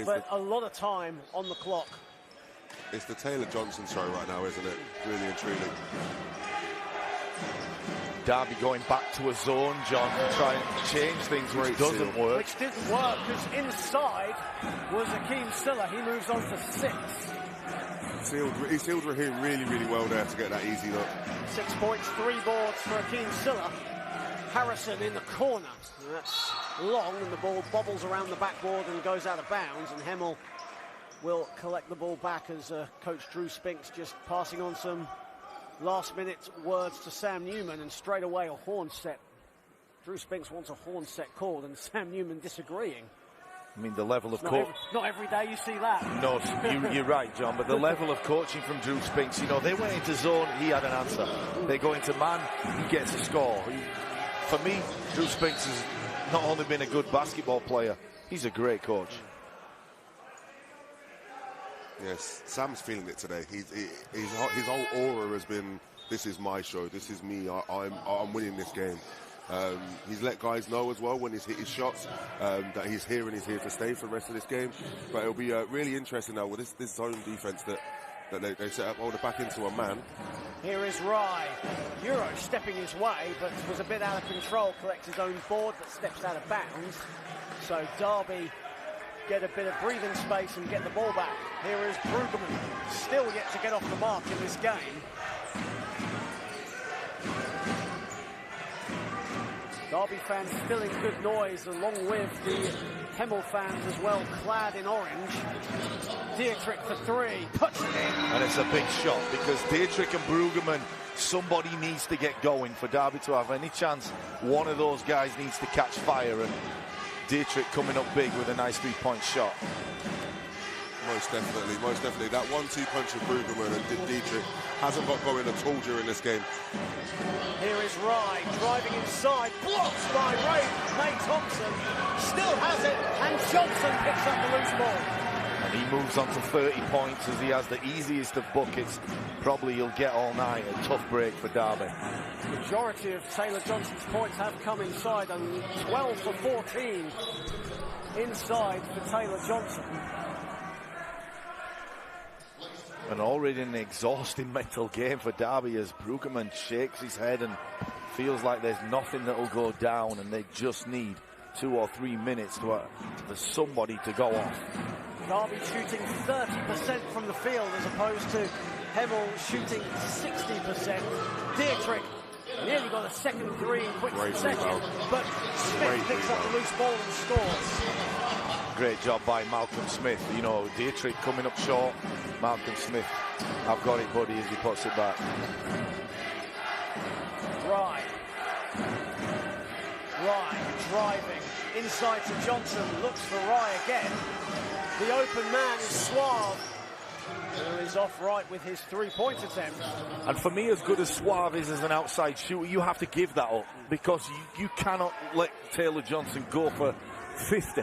But a lot of time on the clock. It's the Taylor Johnson show right now, isn't it? Really and truly. Derby going back to a zone, John, to try and change things, which doesn't work. Which didn't work, because inside was Akeem Silla. He moves on to 6. He sealed Raheem really, really well there to get that easy look. 6 points, 3 boards for Akeem Silla. Harrison in the corner. That's long, and the ball bobbles around the backboard and goes out of bounds, and Hemel will collect the ball back as Coach Drew Spinks just passing on some last-minute words to Sam Newman, and straight away a horn set. Drew Spinks wants a horn set called, and Sam Newman disagreeing. I mean, the level of not every day you see that. No, you're right, John, but the level of coaching from Drew Spinks, you know, they went into zone, he had an answer. They go into man, he gets a score. For me, Drew Spinks has not only been a good basketball player, he's a great coach. Yes, Sam's feeling it today. His whole aura has been, this is my show, this is me, I'm winning this game. He's let guys know as well when he's hit his shots that he's here and he's here to stay for the rest of this game. But it'll be really interesting now with this zone defense that that they set up Older back into a man. Here is Rye. Euro stepping his way, but was a bit out of control. Collects his own board, but steps out of bounds. So Derby get a bit of breathing space and get the ball back. Here is Brueggemann, still yet to get off the mark in this game. Derby fans still in good noise, along with the Hemel fans as well, clad in orange. Dietrich for three, puts it in. And it's a big shot because Dietrich and Brueggemann, somebody needs to get going for Derby to have any chance. One of those guys needs to catch fire, and Dietrich coming up big with a nice three-point shot. Most definitely, most definitely. That 1-2 punch of Brueggemann and Dietrich hasn't got going at all during this game. Here is Rye, driving inside, blocked by May Thompson, still has it, and Johnson picks up the loose ball. And he moves on to 30 points as he has the easiest of buckets. Probably he'll get all night. A tough break for Derby. The majority of Taylor Johnson's points have come inside, and 12 for 14 inside for Taylor Johnson. And already an exhausting mental game for Derby as Brueggemann shakes his head and feels like there's nothing that will go down, and they just need 2 or 3 minutes for somebody to go off. Derby shooting 30% from the field as opposed to Hemel shooting 60%. Dietrich nearly got a second three in quick succession, but Smith picks up the loose ball and scores. Great job by Malcolm Smith. You know, Dietrich coming up short. Malcolm Smith, I've got it, buddy, as he puts it back. Rye driving inside to Johnson, looks for Rye again. The open man is Suave, who is off right with his three-point attempt. And for me, as good as Suave is as an outside shooter, you have to give that up, because you cannot let Taylor Johnson go for 50.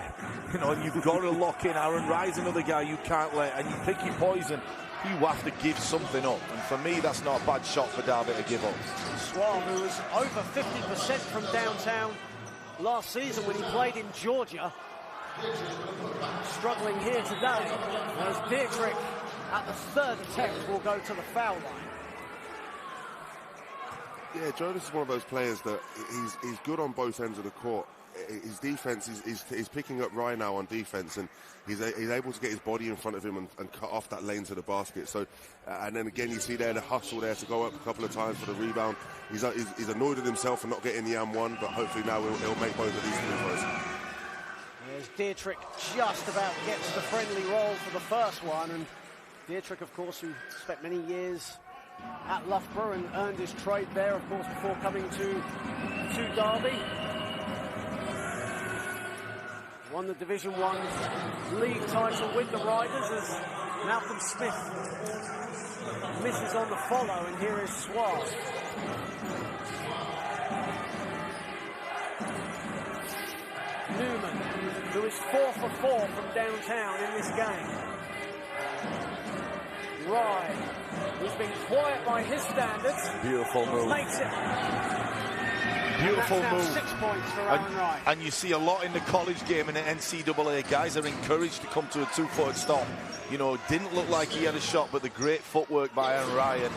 You know, you've got to lock in. Aaron Rye's another guy you can't let, and you pick your poison. You have to give something up, and for me, that's not a bad shot for Derby to give up. Suave, who was over 50% from downtown last season when he played in Georgia, struggling here today, as Dietrich at the third attempt will go to the foul line. Yeah, Jonas is one of those players that he's good on both ends of the court. His defense is picking up Rye now on defense, and he's able to get his body in front of him and cut off that lane to the basket. So, and then again, you see there the hustle there to go up a couple of times for the rebound. He's annoyed at himself for not getting the and one, but hopefully now he'll make both of these free throws. As Dietrich just about gets the friendly roll for the first one, and Dietrich, of course, who spent many years at Loughborough and earned his trade there, of course, before coming to Derby. Won the Division 1 league title with the Riders as Malcolm Smith misses on the follow, and here is Suave. Newman, who is 4 for 4 from downtown in this game. Rye, who's been quiet by his standards. Beautiful move. Makes it. Beautiful move. 6 points for Aaron Rye. And you see a lot in the college game in the NCAA. Guys are encouraged to come to a two-footed stop. You know, didn't look like he had a shot, but the great footwork by Aaron Rye,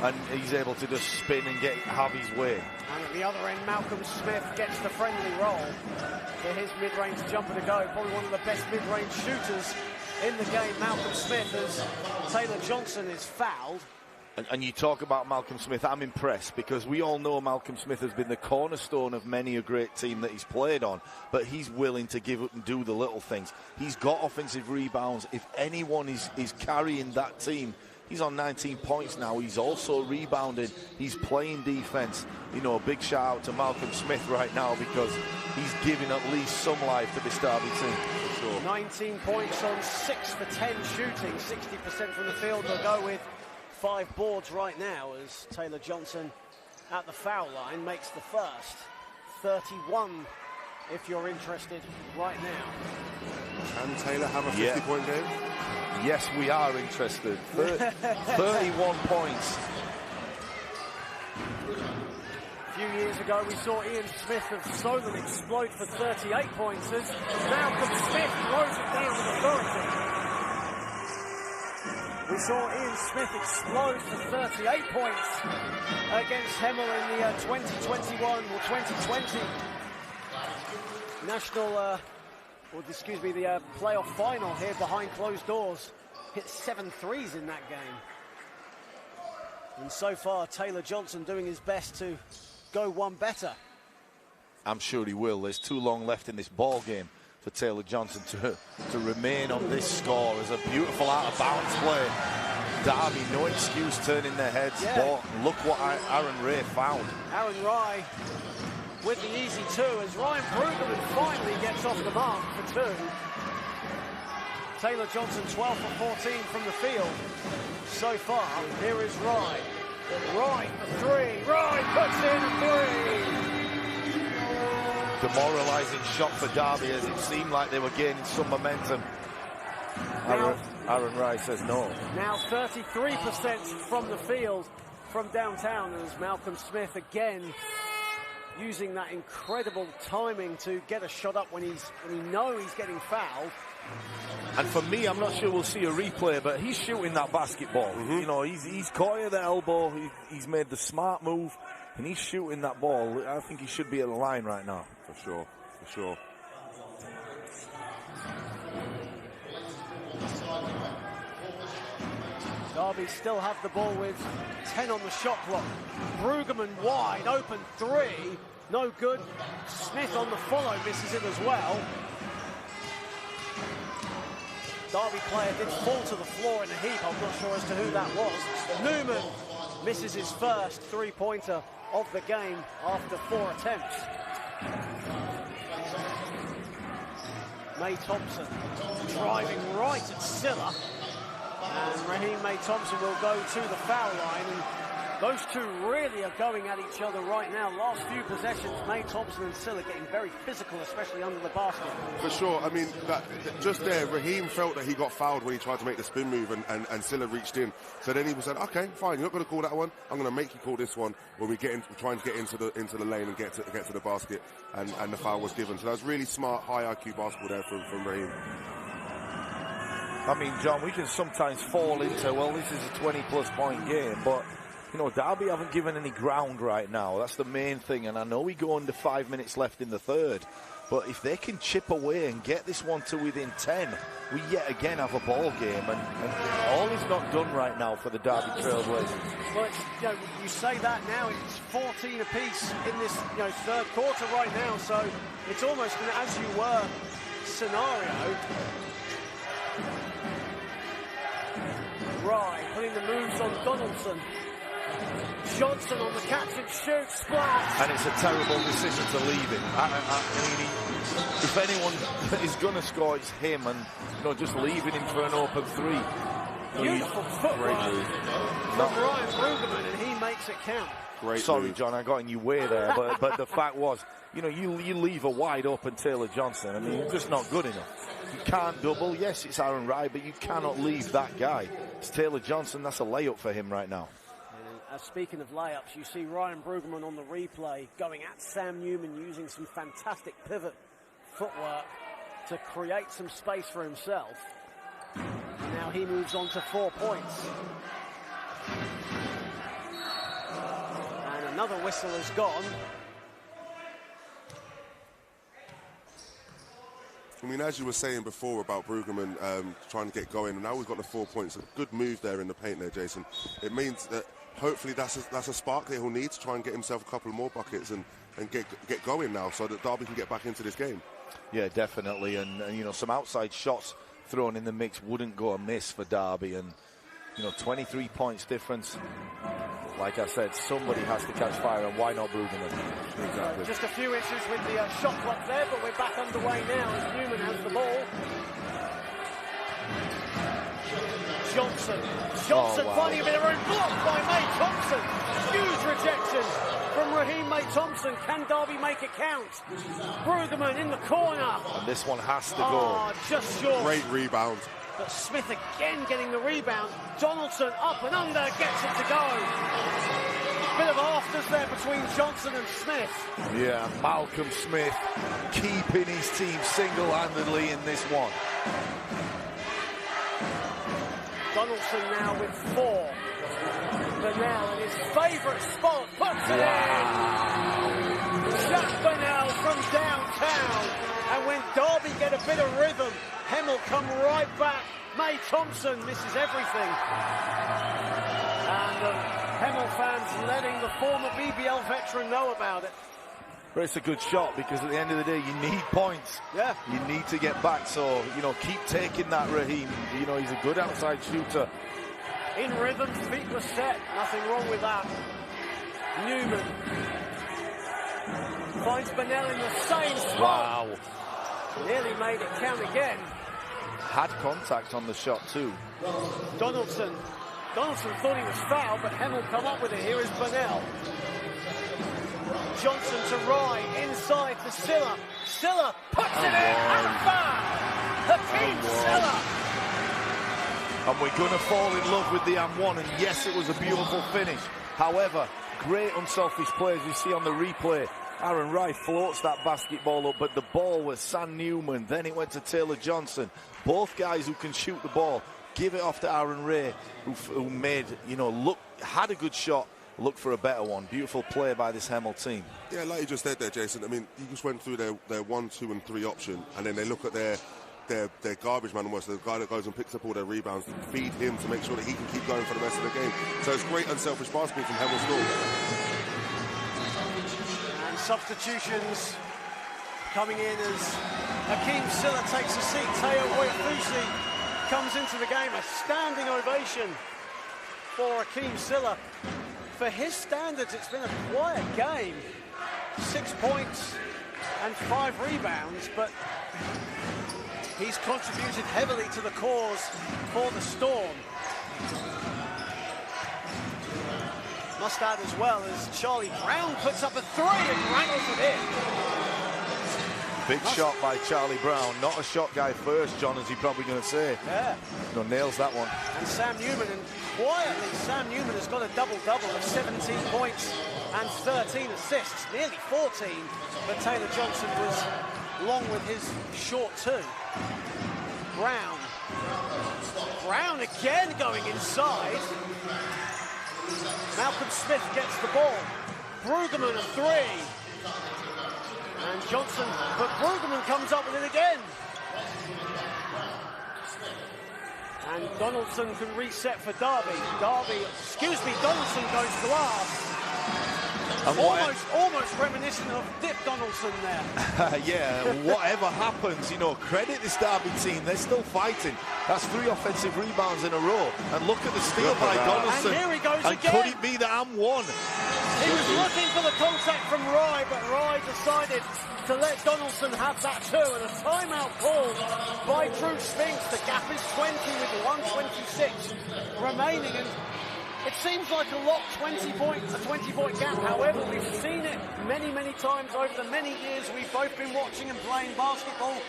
and he's able to just spin and have his way. And at the other end, Malcolm Smith gets the friendly roll for his mid-range jumper to go. Probably one of the best mid-range shooters in the game, Malcolm Smith, as Taylor Johnson is fouled. And you talk about Malcolm Smith, I'm impressed, because we all know Malcolm Smith has been the cornerstone of many a great team that he's played on, but he's willing to give up and do the little things. He's got offensive rebounds. If anyone is carrying that team, he's on 19 points now. He's also rebounding. He's playing defense. You know, a big shout out to Malcolm Smith right now, because he's giving at least some life to this Derby team. For sure. 19 points on 6 for 10 shooting, 60% from the field. They'll go with 5 boards right now as Taylor Johnson at the foul line makes the first. 31 if you're interested right now. Can Taylor have a 50-point game? Yes, we are interested. 31 points. A few years ago, we saw Ian Smith of Solent explode for 38 points as Malcolm Smith throws it down with authority. We saw Ian Smith explode for 38 points against Hemel in the 2021 or 2020 national, the playoff final here behind closed doors. Hit 7 threes in that game. And so far, Taylor Johnson doing his best to go one better. I'm sure he will. There's too long left in this ball game for Taylor Johnson to remain on this score. As a beautiful out-of-bounds play. Derby, no excuse turning their heads. Yeah. But look what Aaron Ray found. Aaron Rye with the easy 2 as Ryan Brueggemann finally gets off the mark for 2. Taylor Johnson 12 for 14 from the field so far. Here is Rye. Rye for 3. Rye puts in a 3. Demoralising shot for Derby as it seemed like they were gaining some momentum. Aaron Rye says no. Now 33% from the field from downtown as Malcolm Smith again using that incredible timing to get a shot up when he knows he's getting fouled. And for me, I'm not sure we'll see a replay, but he's shooting that basketball. You know, he's caught you at the elbow. He's made the smart move, and he's shooting that ball. I think he should be at the line right now. For sure, for sure. Derby still have the ball with 10 on the shot clock. Brueggemann wide open 3, no good. Smith on the follow misses it as well. Derby player did fall to the floor in a heap. I'm not sure as to who that was. Newman misses his first 3-pointer of the game after 4 attempts. May Thompson driving right at Silla. And Raheem May Thompson will go to the foul line. And those two really are going at each other right now. Last few possessions, May Thompson and Silla getting very physical, especially under the basket. For sure. I mean, just there, Raheem felt that he got fouled when he tried to make the spin move and Silla reached in. So then he said, okay, fine, you're not going to call that one. I'm going to make you call this one when we trying to get into the lane and get to the basket. And the foul was given. So that was really smart, high IQ basketball there from Raheem. I mean, John, we can sometimes fall into, well, this is a 20-plus point game, but, you know, Derby haven't given any ground right now. That's the main thing, and I know we go under 5 minutes left in the third, but if they can chip away and get this one to within 10, we yet again have a ball game, and all is not done right now for the Derby Trailblazers. Well, you say that now, it's 14 apiece in this third quarter right now, so it's almost an as-you-were scenario. Rye putting the moves on Donaldson. Johnson on the catch and shoot, splash. And it's a terrible decision to leave it. I mean, if anyone is going to score, it's him, and just leaving him for an open 3. Beautiful footwork from Ryan Brueggemann, and he makes it count. Great Sorry, move. John, I got in your way there, but the fact was, you leave a wide open Taylor Johnson. I mean, it's just not good enough. You can't double. Yes, it's Aaron Rye, but you cannot leave that guy. It's Taylor Johnson. That's a layup for him right now. Speaking of layups, you see Ryan Brueggemann on the replay going at Sam Newman using some fantastic pivot footwork to create some space for himself. And now he moves on to 4 points. And another whistle has gone. I mean, as you were saying before about Brueggemann trying to get going, and now we've got the 4 points. A good move there in the paint there, Jason. It means that hopefully that's a spark that he'll need to try and get himself a couple more buckets and get going now, so that Derby can get back into this game. Yeah, definitely. And some outside shots thrown in the mix wouldn't go amiss for Derby. And 23 points difference. Like I said, somebody has to catch fire, and why not Brueggemann? Exactly. Just a few inches with the shot clock there, but we're back underway now as Newman has the ball. Johnson finding a bit of room, blocked by May Thompson. Huge rejection from Raheem May Thompson. Can Derby make it count? Brueggemann in the corner. And this one has to go. Just short. Great rebound. But Smith again getting the rebound. Donaldson up and under, gets it to go. Bit of afters there between Johnson and Smith. Yeah, Malcolm Smith keeping his team single-handedly in this one. Donaldson now with 4. Burnell in his favourite spot, puts it in! Jack Burnell from downtown. And when Derby get a bit of rhythm, Hemel come right back. May Thompson misses everything. And Hemel fans letting the former BBL veteran know about it. But it's a good shot because at the end of the day, you need points. Yeah. You need to get back. So, you know, keep taking that, Raheem. You know, he's a good outside shooter. In rhythm, feet were set. Nothing wrong with that. Newman finds Burnell in the same spot. Wow. Nearly made it count again. Had contact on the shot too. Donaldson thought he was fouled, but Hemel come up with it. Here is Burnell. Johnson to Rye, inside to Silla. Silla puts it in, and foul! Hakeem Silla! And we're going to fall in love with the M1, and yes, it was a beautiful finish. However, great unselfish play, as you see on the replay. Aaron Rye floats that basketball up, but the ball was Sam Newman. Then it went to Taylor Johnson. Both guys who can shoot the ball. Give it off to Aaron Ray, who made, you know, had a good shot. Look for a better one. Beautiful play by this Hemel team. Yeah, like you just said there, Jason. I mean, you just went through their 1, 2, and 3 option, and then they look at their garbage man almost, the guy that goes and picks up all their rebounds, feed him to make sure that he can keep going for the rest of the game. So it's great unselfish basketball from Hemel Storm. And substitutions coming in as Hakeem Silla takes a seat. Teo Oyefusi comes into the game. A standing ovation for Hakeem Silla. For his standards, it's been a quiet game. 6 points and 5 rebounds, but he's contributed heavily to the cause for the Storm. Must add as well as Charlie Brown puts up a 3 and wrangles it in. Big shot by Charlie Brown. Not a shot guy first, John, as you're probably going to say. Yeah. No, nails that one. And Sam Newman, and quietly, Sam Newman has got a double-double of 17 points and 13 assists, nearly 14. But Taylor Johnson was long with his short 2. Brown again going inside. Malcolm Smith gets the ball. Brueggemann a 3. And Johnson, but Brueggemann comes up with it again. And Donaldson can reset for Derby. Donaldson goes glass. Almost reminiscent of Dip Donaldson there. Yeah, whatever happens, you know, credit this Derby team. They're still fighting. That's 3 offensive rebounds in a row. And look at the steal by Donaldson. And here he goes and again. Could it be that I'm one? He was looking for the contact from Rye, but Rye decided to let Donaldson have that too. And a timeout called by Drew Spinks. The gap is 20 with 1:26 remaining. And it seems like a lot, 20-point gap. However, we've seen it many, many times over the many years we've both been watching and playing basketball.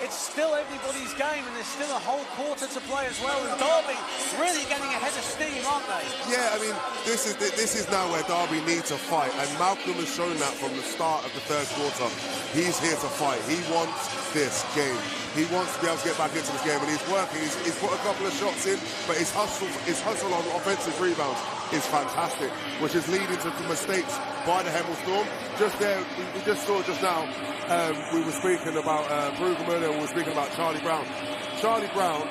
It's still everybody's game, and there's still a whole quarter to play as well. And Derby really getting ahead of steam, aren't they? Yeah, I mean, this is now where Derby need to fight, and Malcolm has shown that from the start of the 3rd quarter. He's here to fight. He wants this game. He wants to be able to get back into this game, and he's working. He's put a couple of shots in, but his hustle on offensive rebounds is fantastic, which is leading to mistakes by the Hemel Storm. Just there, we just saw just now, we were speaking about Brueggemann, and we were speaking about Charlie Brown. Charlie Brown,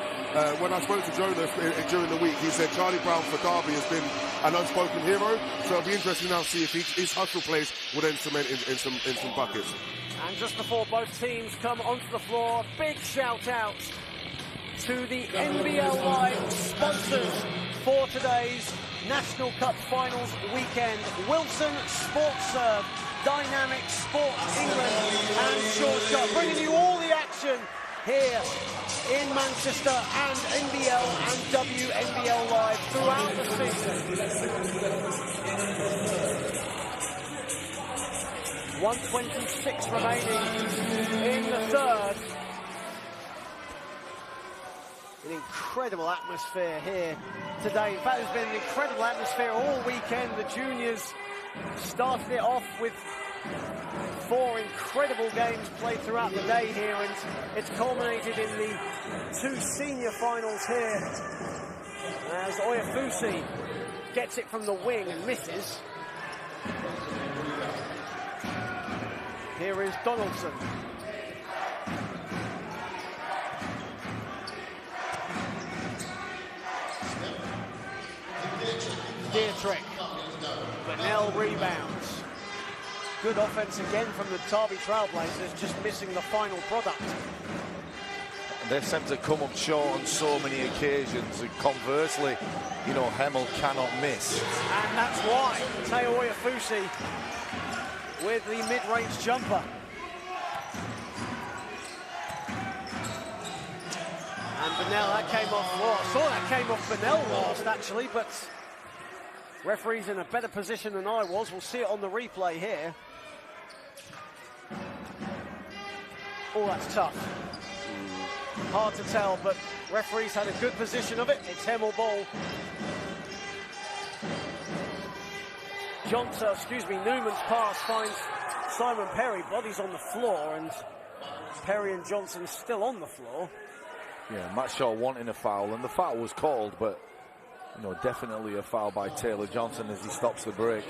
when I spoke to Jonas during the week, he said Charlie Brown for Derby has been an unspoken hero. So it'll be interesting now to see if his hustle plays will then cement in some buckets. And just before both teams come onto the floor, big shout out to the NBL Live sponsors for today's National Cup Finals weekend. Wilson Sports Serve, Dynamic Sports England and Shortcut, bringing you all the action here in Manchester and NBL and WNBL Live throughout the season. 1:26 remaining in the 3rd. An incredible atmosphere here today. In fact, there's been an incredible atmosphere all weekend. The juniors started it off with 4 incredible games played throughout the day here, and it's culminated in the 2 senior finals here as Oyafusi gets it from the wing and misses. Here is Donaldson. Dietrich. Bennell rebounds. Good offense again from the Derby Trailblazers, just missing the final product. They seem to come up short on so many occasions, and conversely, you know, Hemel cannot miss. And that's why Teo Oyafusi with the mid-range jumper. And Bennell, that came off, well, I saw that came off Bennell last actually, but referee's in a better position than I was. We'll see it on the replay here. Oh, that's tough. Hard to tell, but referee's had a good position of it. It's Hemel ball. Newman's pass finds Simon Perry. Body's on the floor, and Perry and Johnson still on the floor. Yeah, Matt Shaw wanting a foul, and the foul was called, but you know, definitely a foul by Taylor Johnson as he stops the break.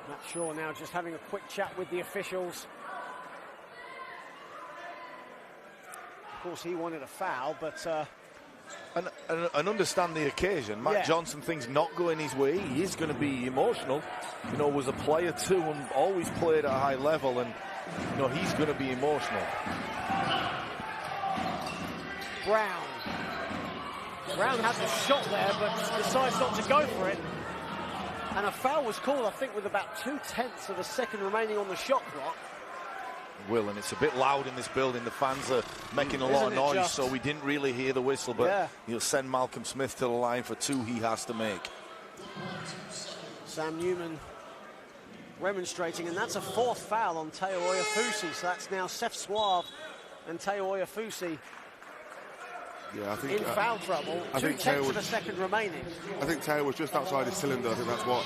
Matt Shaw now just having a quick chat with the officials. Of course, he wanted a foul, but and understand the occasion. Matt Johnson, things not going his way. He is going to be emotional. You know, was a player too and always played at a high level, and you know, he's going to be emotional. Brown has a shot there, but decides not to go for it. And a foul was called, I think, with about 2/10 of a second remaining on the shot clock. Will, and it's a bit loud in this building. The fans are making a lot of noise, so we didn't really hear the whistle, but he'll send Malcolm Smith to the line for 2 he has to make. Sam Newman remonstrating, and that's a 4th foul on Teo Oyafusi, so that's now Seth Suave and Teo Oyafusi in foul trouble. 2/10 of a second remaining. I think Teo was just outside his cylinder. I think that's what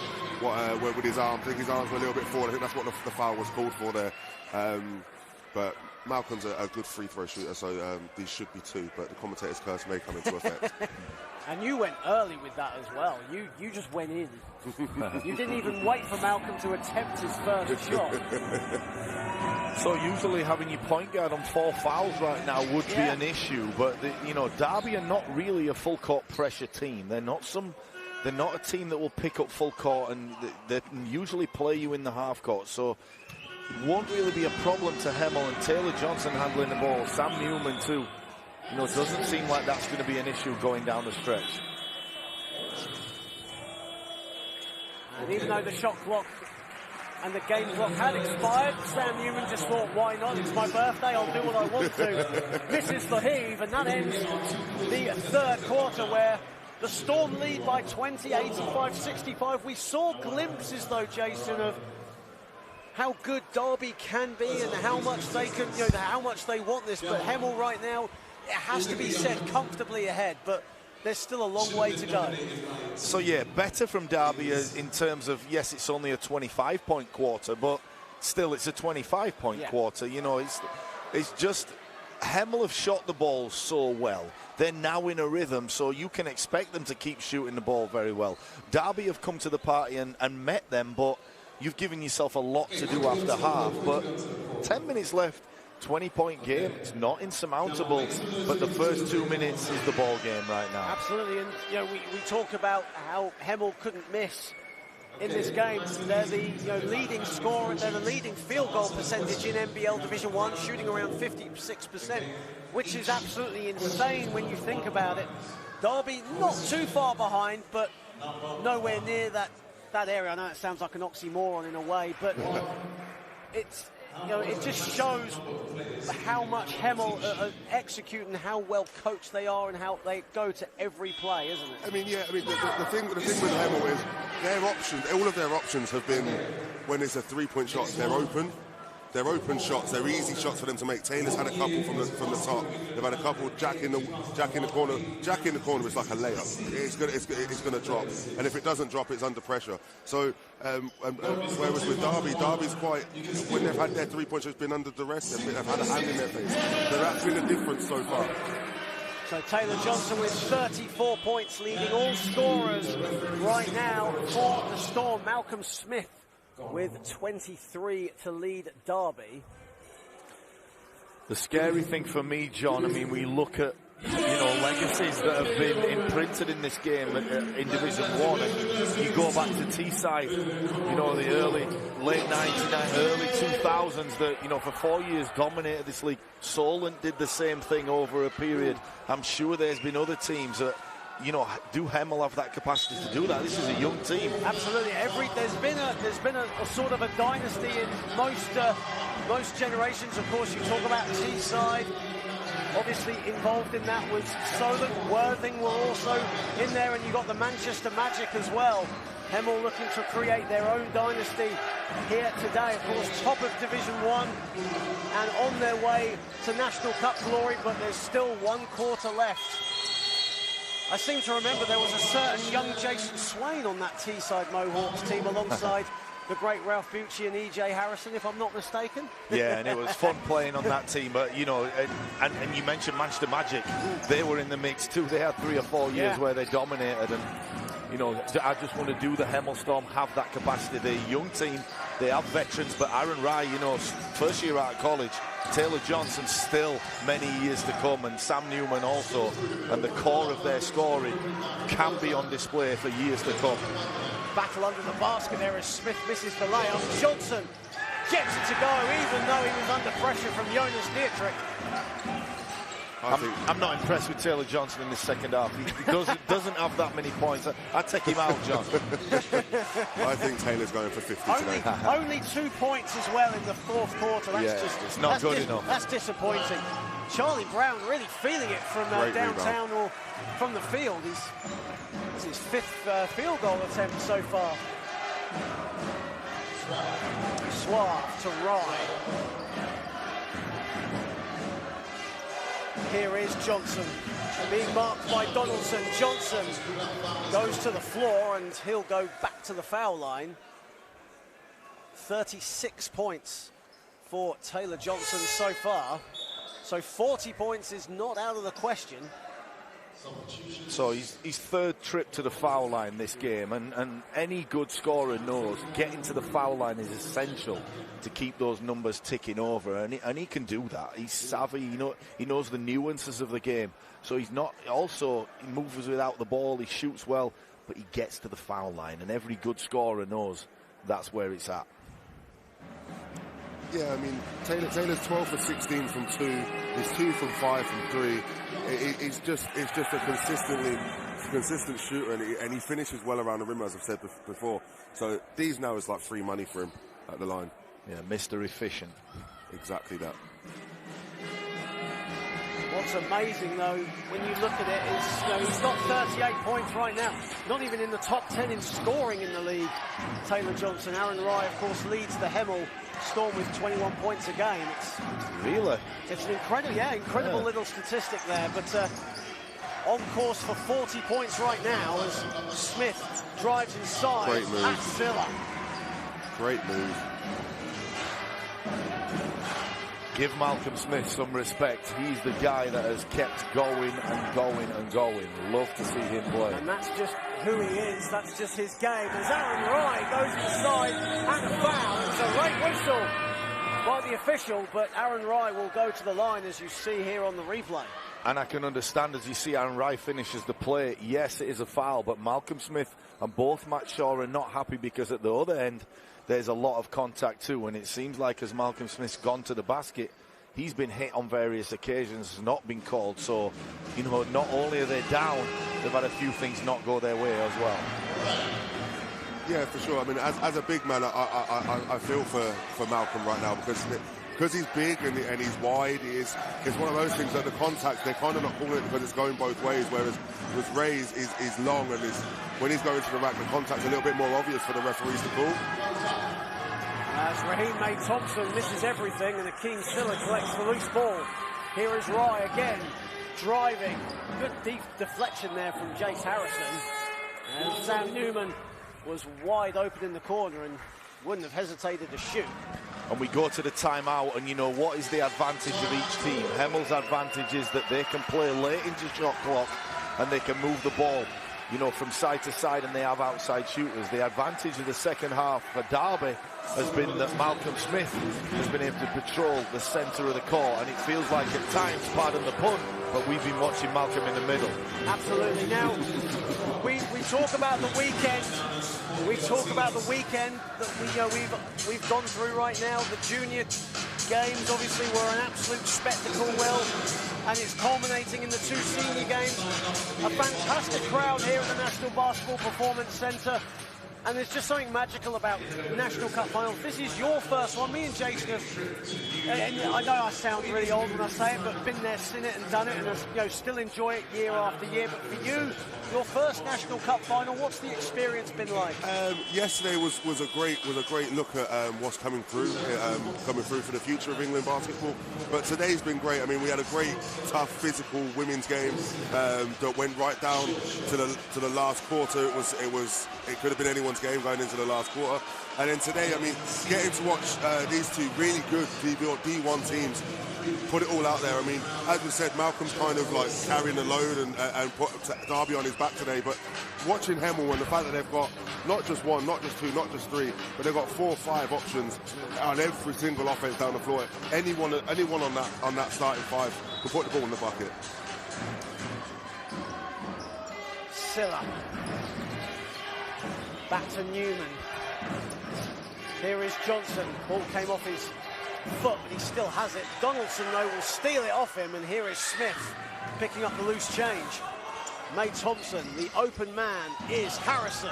with his arm. I think his arms were a little bit forward. I think that's what the foul was called for there. But Malcolm's a good free throw shooter, so these should be 2, but the commentator's curse may come into effect. And you went early with that as well. You just went in. You didn't even wait for Malcolm to attempt his first shot. So usually having your point guard on 4 fouls right now would be an issue, but you know, Derby are not really a full court pressure team. They're not a team that will pick up full court, and they usually play you in the half court. So it won't really be a problem to Hemel, and Taylor Johnson handling the ball. Sam Newman too. You know, it doesn't seem like that's going to be an issue going down the stretch. And even though the shot clock and the game clock had expired, Sam Newman just thought, why not? It's my birthday, I'll do what I want to. Misses the heave, and that ends the 3rd quarter, where the Storm lead by 20, 85-65. We saw glimpses, though, Jason, of how good Derby can be and how much they can, you know, how much they want this. But Hemel right now, it has to be said, comfortably ahead, but there's still a long way to go. So yeah, better from Derby in terms of, yes, it's only a 25-point quarter, but still it's a 25-point quarter. You know, it's just Hemel have shot the ball so well. They're now in a rhythm, so you can expect them to keep shooting the ball very well. Derby have come to the party and met them, but you've given yourself a lot to do after half. But 10 minutes left, 20-point game. It's not insurmountable, but the first 2 minutes is the ball game right now. Absolutely, and you know, we talk about how Hemel couldn't miss in this game. They're the leading scorer, they're the leading field goal percentage in NBL Division 1, shooting around 56%, which is absolutely insane when you think about it. Derby not too far behind, but nowhere near that area. I know it sounds like an oxymoron in a way, but it's, you know, it just shows how much Hemel execute and how well coached they are and how they go to every play, isn't it? I mean, yeah. I mean, the thing with Hemel is their options. All of their options have been, when it's a 3-point shot, they're open. they're open shots, they're easy shots for them to make. Taylor's had a couple from the top. They've had a couple jack in the corner. Jack in the corner is like a layup. It's gonna drop, and if it doesn't drop, it's under pressure. So whereas with Derby's quite, when they've had their 3-point shots been under duress, they've had a hand in their face. So that's been the difference so far. So Taylor Johnson with 34 points, leading all scorers right now for the Storm. Malcolm Smith with 23 to lead Derby. The scary thing for me, John, I mean, we look at, legacies that have been imprinted in this game in Division 1, and you go back to Teesside, the late 99, early 2000s that, for 4 years dominated this league. Solent did the same thing over a period. I'm sure there's been other teams that, do Hemel have that capacity to do that? This is a young team. Absolutely. There's been a sort of a dynasty in most generations. Of course, you talk about Teesside. Obviously involved in that was Solent. Worthing were also in there, and you got the Manchester Magic as well. Hemel looking to create their own dynasty here today. Of course, top of Division 1 and on their way to National Cup glory, but there's still 1 quarter left. I seem to remember there was a certain young Jason Swain on that Teesside Mohawks team alongside the great Ralph Bucci and E.J. Harrison, if I'm not mistaken. Yeah, and it was fun playing on that team. But, and you mentioned Manchester Magic. They were in the mix too. They had 3 or 4 years where they dominated. And, I just want to do the Hemel Storm have that capacity. They're a young team. They have veterans. But Aaron Rye, first year out of college, Taylor Johnson still many years to come, and Sam Newman also. And the core of their scoring can be on display for years to come. Battle under the basket there as Smith misses the layup. Johnson gets it to go, even though he was under pressure from Jonas Dietrich. I'm not impressed with Taylor Johnson in this second half. He doesn't have that many points. I'd take him out, John. I think Taylor's going for 50 today. Only 2 points as well in the 4th quarter. It's not good enough. That's disappointing. Charlie Brown really feeling it from downtown or from the field. It's his 5th field goal attempt so far. Suave to Rye. Here is Johnson, being marked by Donaldson. Johnson goes to the floor, and he'll go back to the foul line. 36 points for Taylor Johnson so far. So 40 points is not out of the question. So his 3rd trip to the foul line this game, and any good scorer knows getting to the foul line is essential to keep those numbers ticking over, and he can do that. He's savvy, he knows the nuances of the game. So he moves without the ball, he shoots well, but he gets to the foul line, and every good scorer knows that's where it's at. Yeah, I mean, Taylor's 12 for 16 from 2. He's 2 from 5 from 3. It's just a consistent shooter, and he finishes well around the rim, as I've said before. So these now is like free money for him at the line. Yeah, Mr. Efficient. Exactly that. What's amazing, though, when you look at it, is he's got 38 points right now. Not even in the top 10 in scoring in the league, Taylor Johnson. Aaron Rye, of course, leads the Hemel Storm with 21 points a game. It's an incredible little statistic there, but on course for 40 points right now as Smith drives inside. Great move. At Silla. Great move. Give Malcolm Smith some respect. He's the guy that has kept going and going and going. Love to see him play. And that's just who he is. That's just his game. As Aaron Rye goes inside and a foul. It's a late whistle by the official, but Aaron Rye will go to the line, as you see here on the replay. And I can understand, as you see Aaron Rye finishes the play, yes, it is a foul, but Malcolm Smith and both Matt Shaw are not happy because at the other end, there's a lot of contact too, and it seems like as Malcolm Smith's gone to the basket, he's been hit on various occasions, has not been called. So, not only are they down, they've had a few things not go their way as well. Yeah, for sure. I mean, as a big man, I feel for Malcolm right now because he's big and he's wide. It's one of those things that the contact, they're kind of not calling it because it's going both ways, whereas with Ray is long and when he's going to the rack, the contact's a little bit more obvious for the referees to call. As Raheem May Thompson misses everything and Akeem Silla collects the loose ball. Here is Rye again, driving. Good deep deflection there from Jace Harrison. And Sam Newman was wide open in the corner and wouldn't have hesitated to shoot. And we go to the timeout, and you know, what is the advantage of each team? Hemel's advantage is that they can play late into shot clock and they can move the ball, you know, from side to side, and they have outside shooters. The advantage of the second half for Derby has been that Malcolm Smith has been able to patrol the centre of the court, and it feels like at times, pardon the pun, but we've been watching Malcolm in the middle. Absolutely. Now, we talk about the weekend. We talk about the weekend that we've gone through right now. The junior games obviously were an absolute spectacle, and it's culminating in the two senior games. A fantastic crowd here at the National Basketball Performance Centre. And there's just something magical about National Cup finals. This is your first one. Me and Jason have, and I know I sound really old when I say it, but been there, seen it and done it, and still enjoy it year after year. But for you, your first National Cup final, what's the experience been like? Yesterday was a great look at what's coming through for the future of England basketball. But today's been great. I mean, we had a great, tough, physical women's game that went right down to the last quarter. It could have been anyone's game going into the last quarter. And then today, I mean, getting to watch these two really good D1 teams put it all out there. I mean, as we said, Malcolm's kind of like carrying the load and put Derby on his back today. But watching Hemel and the fact that they've got not just one, not just two, not just three, but they've got 4 or 5 options on every single offense down the floor. Anyone on that starting 5 can put the ball in the bucket. Silla. Back to Newman. Here is Johnson. Ball came off his foot, but he still has it. Donaldson, though, will steal it off him, and here is Smith picking up the loose change. May Thompson, the open man, is Harrison.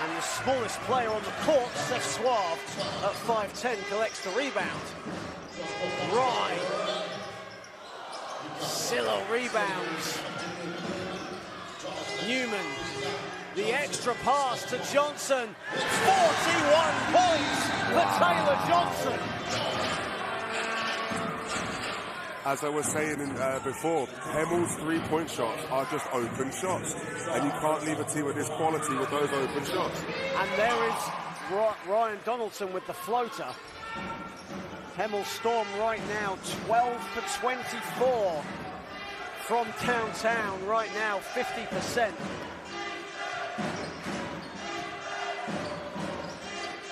And the smallest player on the court, Seth Suave, at 5'10", collects the rebound. Rye. Silla rebounds. Newman. The extra pass to Johnson. 41 points for Taylor Johnson. As I was saying before, Hemel's 3-point shots are just open shots. And you can't leave a team of this quality with those open shots. And there is Ryan Donaldson with the floater. Hemel Storm right now, 12 for 24 from downtown right now, 50%.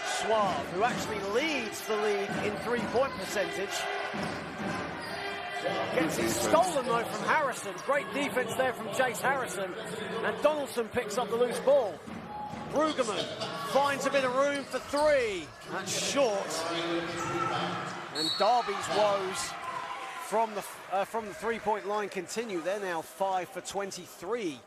Suave, who actually leads the league in 3-point percentage. Gets it stolen though from Harrison. Great defense there from Jace Harrison. And Donaldson picks up the loose ball. Brueggemann finds a bit of room for 3. That's short. And Derby's woes from the 3-point line continue. They're now 5 for 23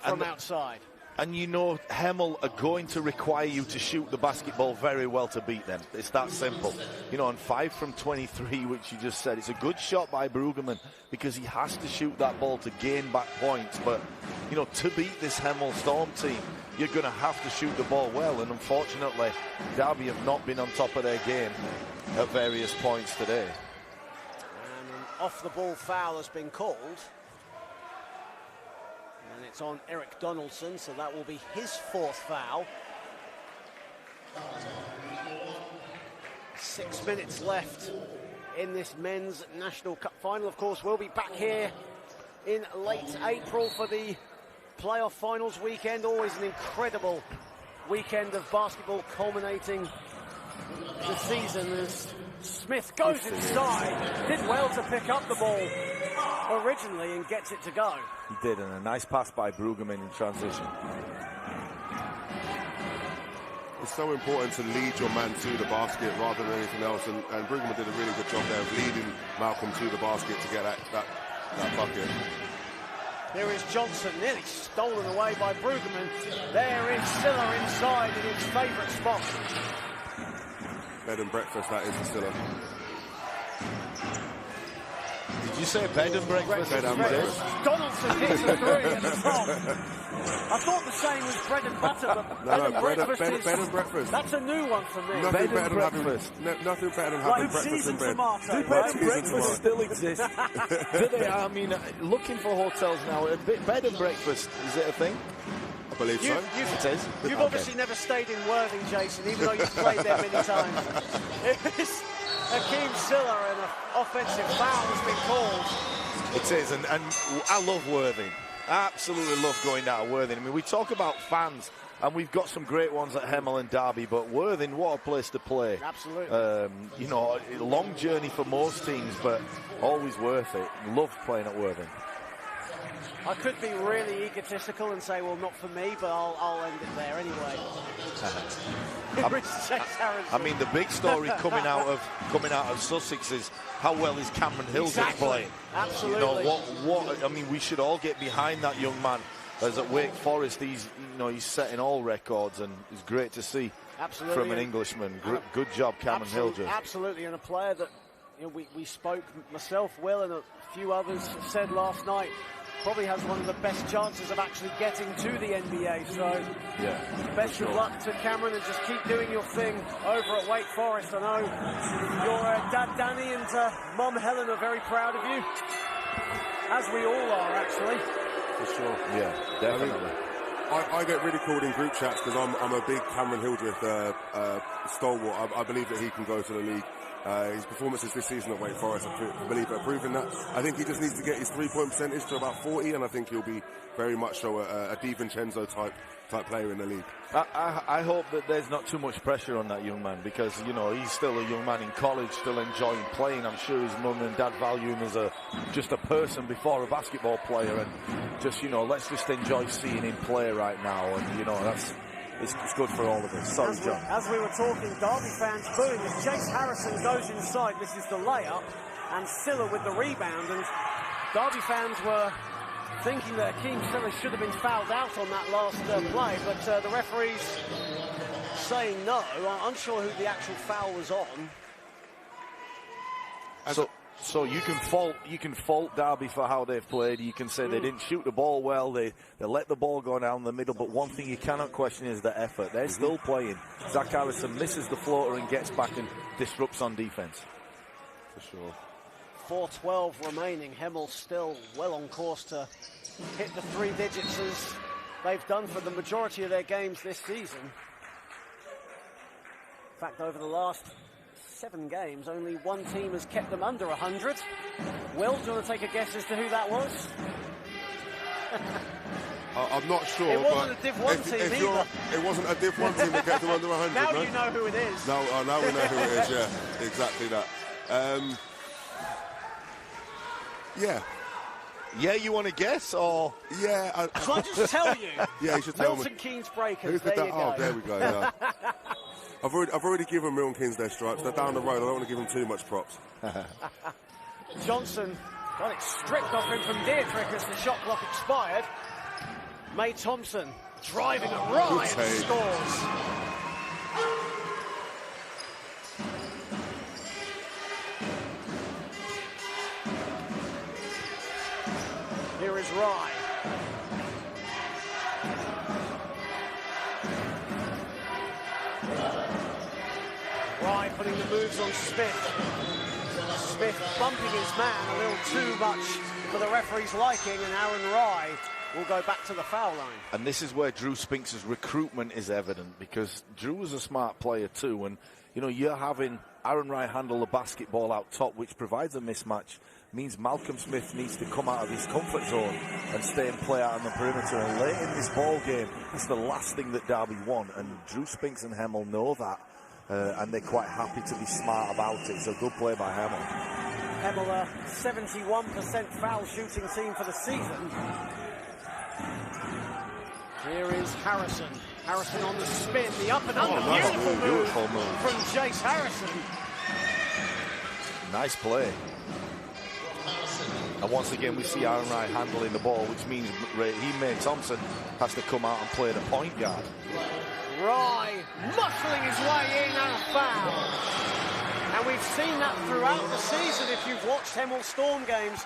from outside. And you know, Hemel are going to require you to shoot the basketball very well to beat them. It's that simple. You know, on 5 from 23, which you just said, it's a good shot by Brueggemann because he has to shoot that ball to gain back points. But, you know, to beat this Hemel Storm team, you're going to have to shoot the ball well. And unfortunately, Derby have not been on top of their game at various points today. And an off-the-ball foul has been called. And it's on Eric Donaldson, so that will be his 4th foul. 6 minutes left in this men's National Cup final. Of course, we'll be back here in late April for the playoff finals weekend. Always an incredible weekend of basketball culminating the season as Smith goes inside. Did well to pick up the ball originally and gets it to go. He did, and a nice pass by Brueggemann in transition. It's so important to lead your man to the basket rather than anything else, and Brueggemann did a really good job there of leading Malcolm to the basket to get that bucket. Here is Johnson, nearly stolen away by Brueggemann. There is Silla inside in his favourite spot. Bed and breakfast, that is for Silla. Did you say bed and breakfast? Bed and breakfast. Donaldson Johnson hits a 3 at the top. I thought the saying was bread and butter, but No, bed and breakfast. That's a new one for me. Nothing Bed better and than having breakfast. nothing better than Like having breakfast in seasoned bed. tomato, Do bed right? and breakfast still exist? Do they? I mean, looking for hotels now. Bed and breakfast, is it a thing? I believe so. It is. You've obviously never stayed in Worthing, Jason, even though you've played there many times. It's Hakeem Silla and an offensive foul has been called. It is, and I love Worthing. Absolutely love going down to Worthing. I mean, we talk about fans, and we've got some great ones at Hemel and Derby, but Worthing, what a place to play. Absolutely. You know, a long journey for most teams, but always worth it. Love playing at Worthing. I could be really egotistical and say, well, not for me, but I'll end it there anyway. I mean, the big story coming out of Sussex is how well is Cameron Hildreth playing. Absolutely. You know what? I mean, we should all get behind that young man. As at Wake Forest, he's setting all records, and it's great to see. Absolutely. From an Englishman. Good job, Cameron Hildreth. Absolutely, and a player that we spoke, myself, Will, and a few others said last night, probably has one of the best chances of actually getting to the NBA. So, best of luck to Cameron, and just keep doing your thing over at Wake Forest. I know your dad Danny and mum Helen are very proud of you, as we all are, actually. For sure. Yeah, definitely. I get ridiculed in group chats because I'm a big Cameron Hildreth stalwart. I believe that he can go to the league. His performances this season at Wake Forest, I believe, are proving that. I think he just needs to get his three-point percentage to about 40, and I think he'll be very much so a DiVincenzo type player in the league. I hope that there's not too much pressure on that young man, because, you know, he's still a young man in college, still enjoying playing. I'm sure his mum and dad value him as just a person before a basketball player, and just, you know, let's just enjoy seeing him play right now, and, you know, it's good for all of us. Sorry, John. As we were talking, Derby fans booing as Chase Harrison goes inside. This is the layup, and Silla with the rebound, and Derby fans were thinking that Hakeem Silla should have been fouled out on that last play, but the referee's saying no. I'm unsure who the actual foul was on. So you can fault Derby for how they've played. You can say they didn't shoot the ball well. They let the ball go down the middle. But one thing you cannot question is the effort. They're still playing. Zach Harrison misses the floater and gets back and disrupts on defense. For sure. 4:12 remaining. Hemel still well on course to hit the 3 digits as they've done for the majority of their games this season. In fact, over the last 7 games, only one team has kept them under 100. Will, do you want to take a guess as to who that was? I'm not sure. It wasn't but a Div 1 team either. It wasn't a Div 1 team that kept them under 100. Now no? you know who it is. Now we know who it is, yeah. Exactly that. Yeah. Yeah, you want to guess, or? Yeah. Shall I just tell you? Yeah, you should tell me. Milton Keynes Breakers, Who's there you go. Oh, there we go, yeah. I've already given Milton Keynes their stripes. They're down the road. I don't want to give them too much props. Johnson got it stripped off him from Dietrich as the shot clock expired. May Thompson driving at Ryan and scores. Here is Rye. Rye putting the moves on Smith. Smith bumping his man a little too much for the referee's liking, and Aaron Rye will go back to the foul line. And this is where Drew Spinks' recruitment is evident, because Drew was a smart player too, and you know, you're having Aaron Rye handle the basketball out top, which provides a mismatch, means Malcolm Smith needs to come out of his comfort zone and stay and play out on the perimeter. And late in this ball game, that's the last thing that Derby want, and Drew Spinks and Hemel know that, and they're quite happy to be smart about it. So good play by Hemel. Hemel, a 71% foul shooting team for the season. Here is Harrison. Harrison on the spin, the up and under. Beautiful move from Jace Harrison. Nice play. And once again, we see Aaron Rye handling the ball, which means May Thompson has to come out and play the point guard. Rye muscling his way in and a foul. And we've seen that throughout the season. If you've watched Hemel Storm games,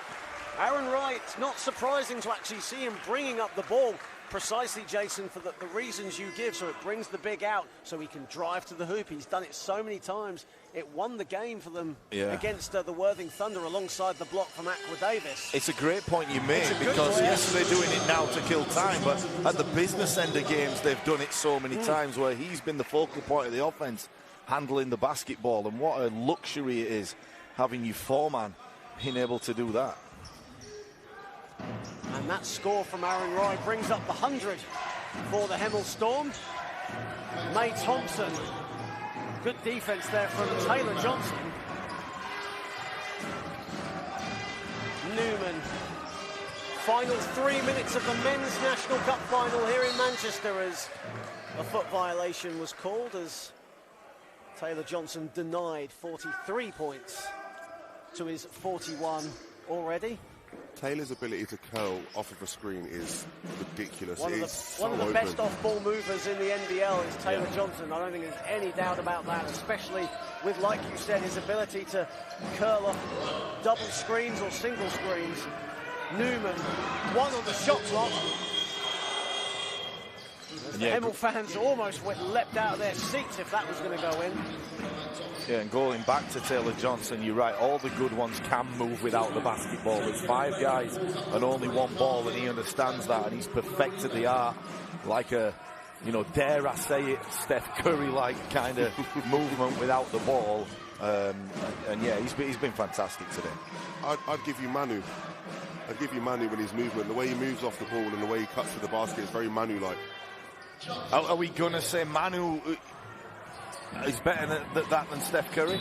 Aaron Wright, not surprising to actually see him bringing up the ball precisely, Jason, for the reasons you give. So it brings the big out so he can drive to the hoop. He's done it so many times. It won the game for them against the Worthing Thunder alongside the block from Aqua Davis. It's a great point you made, because yes, they're doing it now to kill time, but at the business end of games, they've done it so many times where he's been the focal point of the offense, handling the basketball, and what a luxury it is having you four-man being able to do that. And that score from Aaron Wright brings up the 100 for the Hemel Storm. May Thompson, good defense there from Taylor Johnson. Newman. Final 3 minutes of the Men's National Cup final here in Manchester as a foot violation was called, as Taylor Johnson denied 43 points to his 41 already. Taylor's ability to curl off of a screen is ridiculous. One of the best off-ball movers in the NBL is Taylor Johnson. I don't think there's any doubt about that, especially with, like you said, his ability to curl off double screens or single screens. Newman, one on the shot clock. The Hemel fans almost leapt out of their seats if that was going to go in. Yeah, and going back to Taylor Johnson, you're right, all the good ones can move without the basketball. There's 5 guys and only 1 ball, and he understands that, and he's perfected the art like a, you know, dare I say it, Steph Curry-like kind of movement without the ball. And yeah, he's been fantastic today. I'd give you Manu. I'd give you Manu with his movement. The way he moves off the ball and the way he cuts to the basket is very Manu-like. Are we going to say Manu is better than Steph Curry?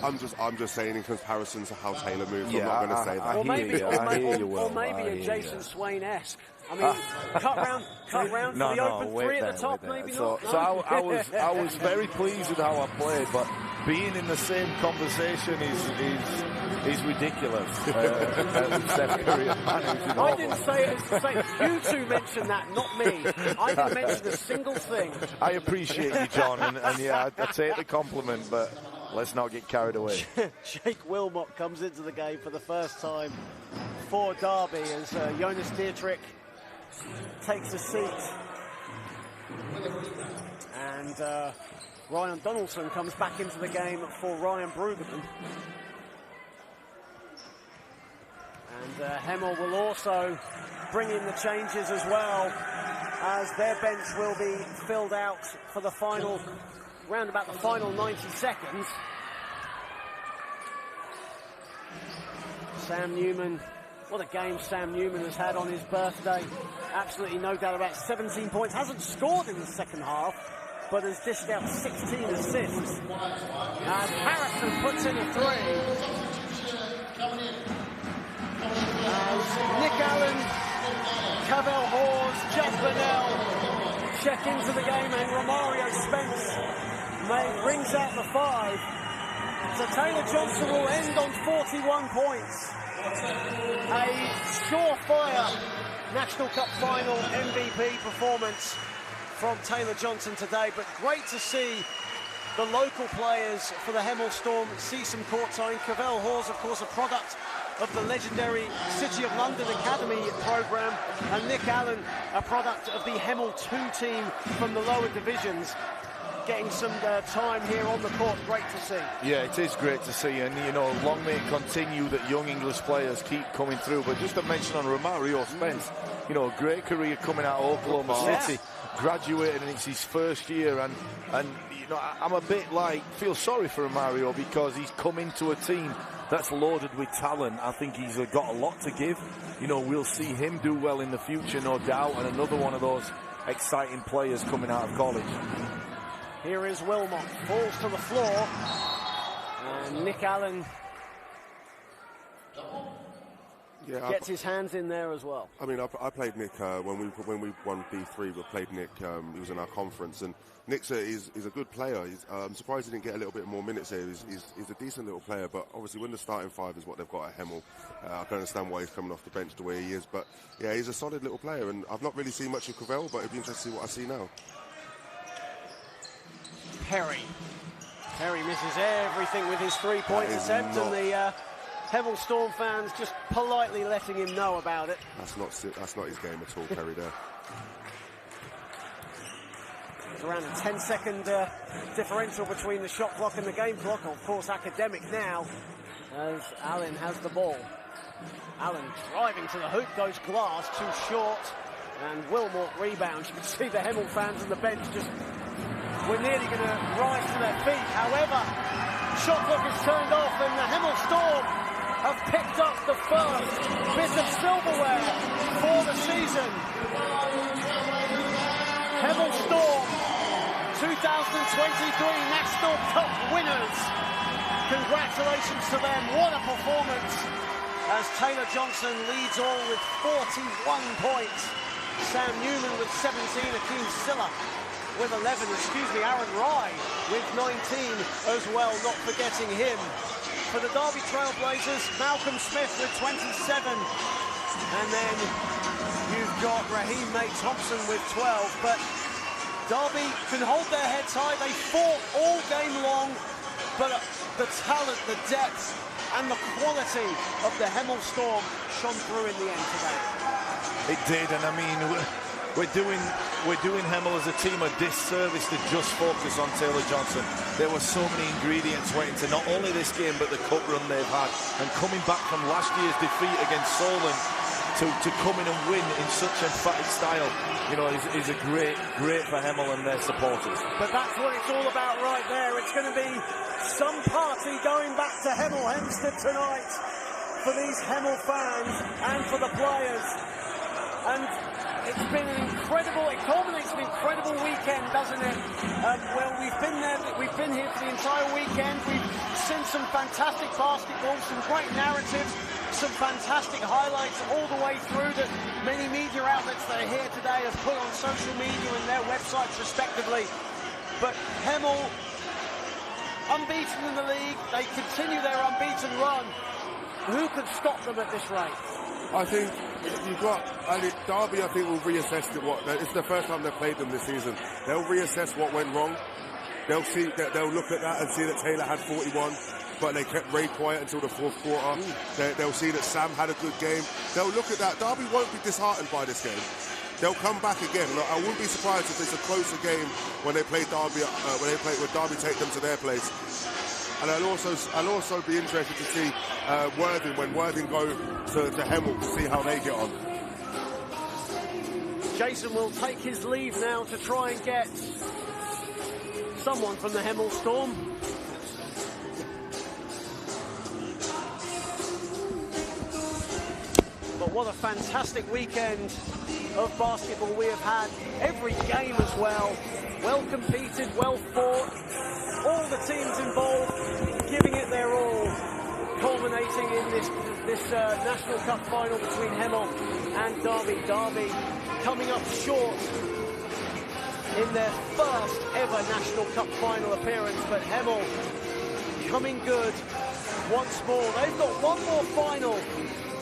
I'm just saying in comparison to how Taylor moves. I'm not going to say that. Or maybe a Jason Swain-esque. I mean, cut round for the open three at the top, maybe not. So I was very pleased with how I played, but being in the same conversation is ridiculous. Steph Curry and Manu. I didn't say it. You two mentioned that, not me. I didn't mention a single thing. I appreciate you, John, and yeah, I take the compliment, but let's not get carried away. Jake Wilmot comes into the game for the first time for Derby as Jonas Dietrich takes a seat. And Ryan Donaldson comes back into the game for Ryan Brueggemann. And Hemel will also bring in the changes as well, as their bench will be filled out for the final, round about the final 90 seconds. Sam Newman, what a game Sam Newman has had on his birthday. Absolutely no doubt about it. 17 points, hasn't scored in the second half, but has dished out 16 assists. And Harrison puts in a 3. As Nick Allen, Cavell Hawes, Jack Burnell check into the game, and Romario Spence brings out the 5. So Taylor Johnson will end on 41 points. A surefire National Cup final MVP performance from Taylor Johnson today, but great to see the local players for the Hemel Storm see some court time. Cavell Hawes, of course, a product of the legendary City of London Academy program, and Nick Allen, a product of the Hemel 2 team from the lower divisions, getting some time here on the court. Great to see. Yeah, it is great to see, and you know, long may it continue that young English players keep coming through. But just to mention on Romario Spence, you know, great career coming out of Oklahoma City, graduated, and it's his first year, and you know, I'm a bit like, feel sorry for Romario because he's come into a team that's loaded with talent. I think he's got a lot to give. You know, we'll see him do well in the future, no doubt, and another one of those exciting players coming out of college. Here is Wilmot, falls to the floor, and Nick Allen gets his hands in there as well. I mean, I played Nick when we won D3. We played Nick. He was in our conference, and Nick's he's a good player. I'm surprised he didn't get a little bit more minutes here. He's a decent little player, but obviously when the starting 5 is what they've got at Hemel, I can understand why he's coming off the bench the way he is. But yeah, he's a solid little player, and I've not really seen much of Cavell, but it'd be interesting to see what I see now. Perry misses everything with his 3-point attempt, and the Hemel Storm fans just politely letting him know about it. That's not his game at all, Perry, there. There's around a 10-second differential between the shot clock and the game clock. Of course, academic now, as Allen has the ball. Allen driving to the hoop, goes glass, too short, and Wilmore rebounds. You can see the Hemel fans on the bench just, we're nearly going to rise to their feet. However, shot clock is turned off, and the Hemel Storm have picked up the first bit of silverware for the season. Hemel Storm, 2023 National Cup winners. Congratulations to them. What a performance, as Taylor Johnson leads all with 41 points. Sam Newman with 17, Akeem Silla with 11, Aaron Rye with 19 as well, not forgetting him. For the Derby Trailblazers, Malcolm Smith with 27. And then you've got Raheem May Thompson with 12. But Derby can hold their heads high. They fought all game long, but the talent, the depth, and the quality of the Hemel Storm shone through in the end today. It did, and I mean, we're doing Hemel as a team a disservice to just focus on Taylor Johnson. There were so many ingredients went into not only this game, but the cup run they've had. And coming back from last year's defeat against Solent to come in and win in such emphatic style, you know, is a great for Hemel and their supporters. But that's what it's all about right there. It's going to be some party going back to Hemel Hempstead tonight for these Hemel fans and for the players. And it's been an incredible, it culminates an incredible weekend, doesn't it? Well, we've been here for the entire weekend. We've seen some fantastic basketball, some great narratives, some fantastic highlights all the way through that many media outlets that are here today have put on social media and their websites respectively. But Hemel, unbeaten in the league, they continue their unbeaten run. Who could stop them at this rate? I think you've got Derby. I think will reassess it's the first time they've played them this season. They'll reassess what went wrong. They'll see that, they'll look at that and see that Taylor had 41, but they kept Ray quiet until the fourth quarter. They'll see that Sam had a good game. They'll look at that. Derby won't be disheartened by this game. They'll come back again. Look, I wouldn't be surprised if it's a closer game when they play Derby. When Derby take them to their place. And I'll also be interested to see when Worthing go to Hemel to see how they get on. Jason will take his leave now to try and get someone from the Hemel Storm. But what a fantastic weekend of basketball we have had. Every game as well. Well competed, well fought. All the teams involved giving it their all, culminating in this National Cup final between Hemel and Derby. Derby coming up short in their first ever National Cup final appearance, but Hemel coming good once more. They've got one more final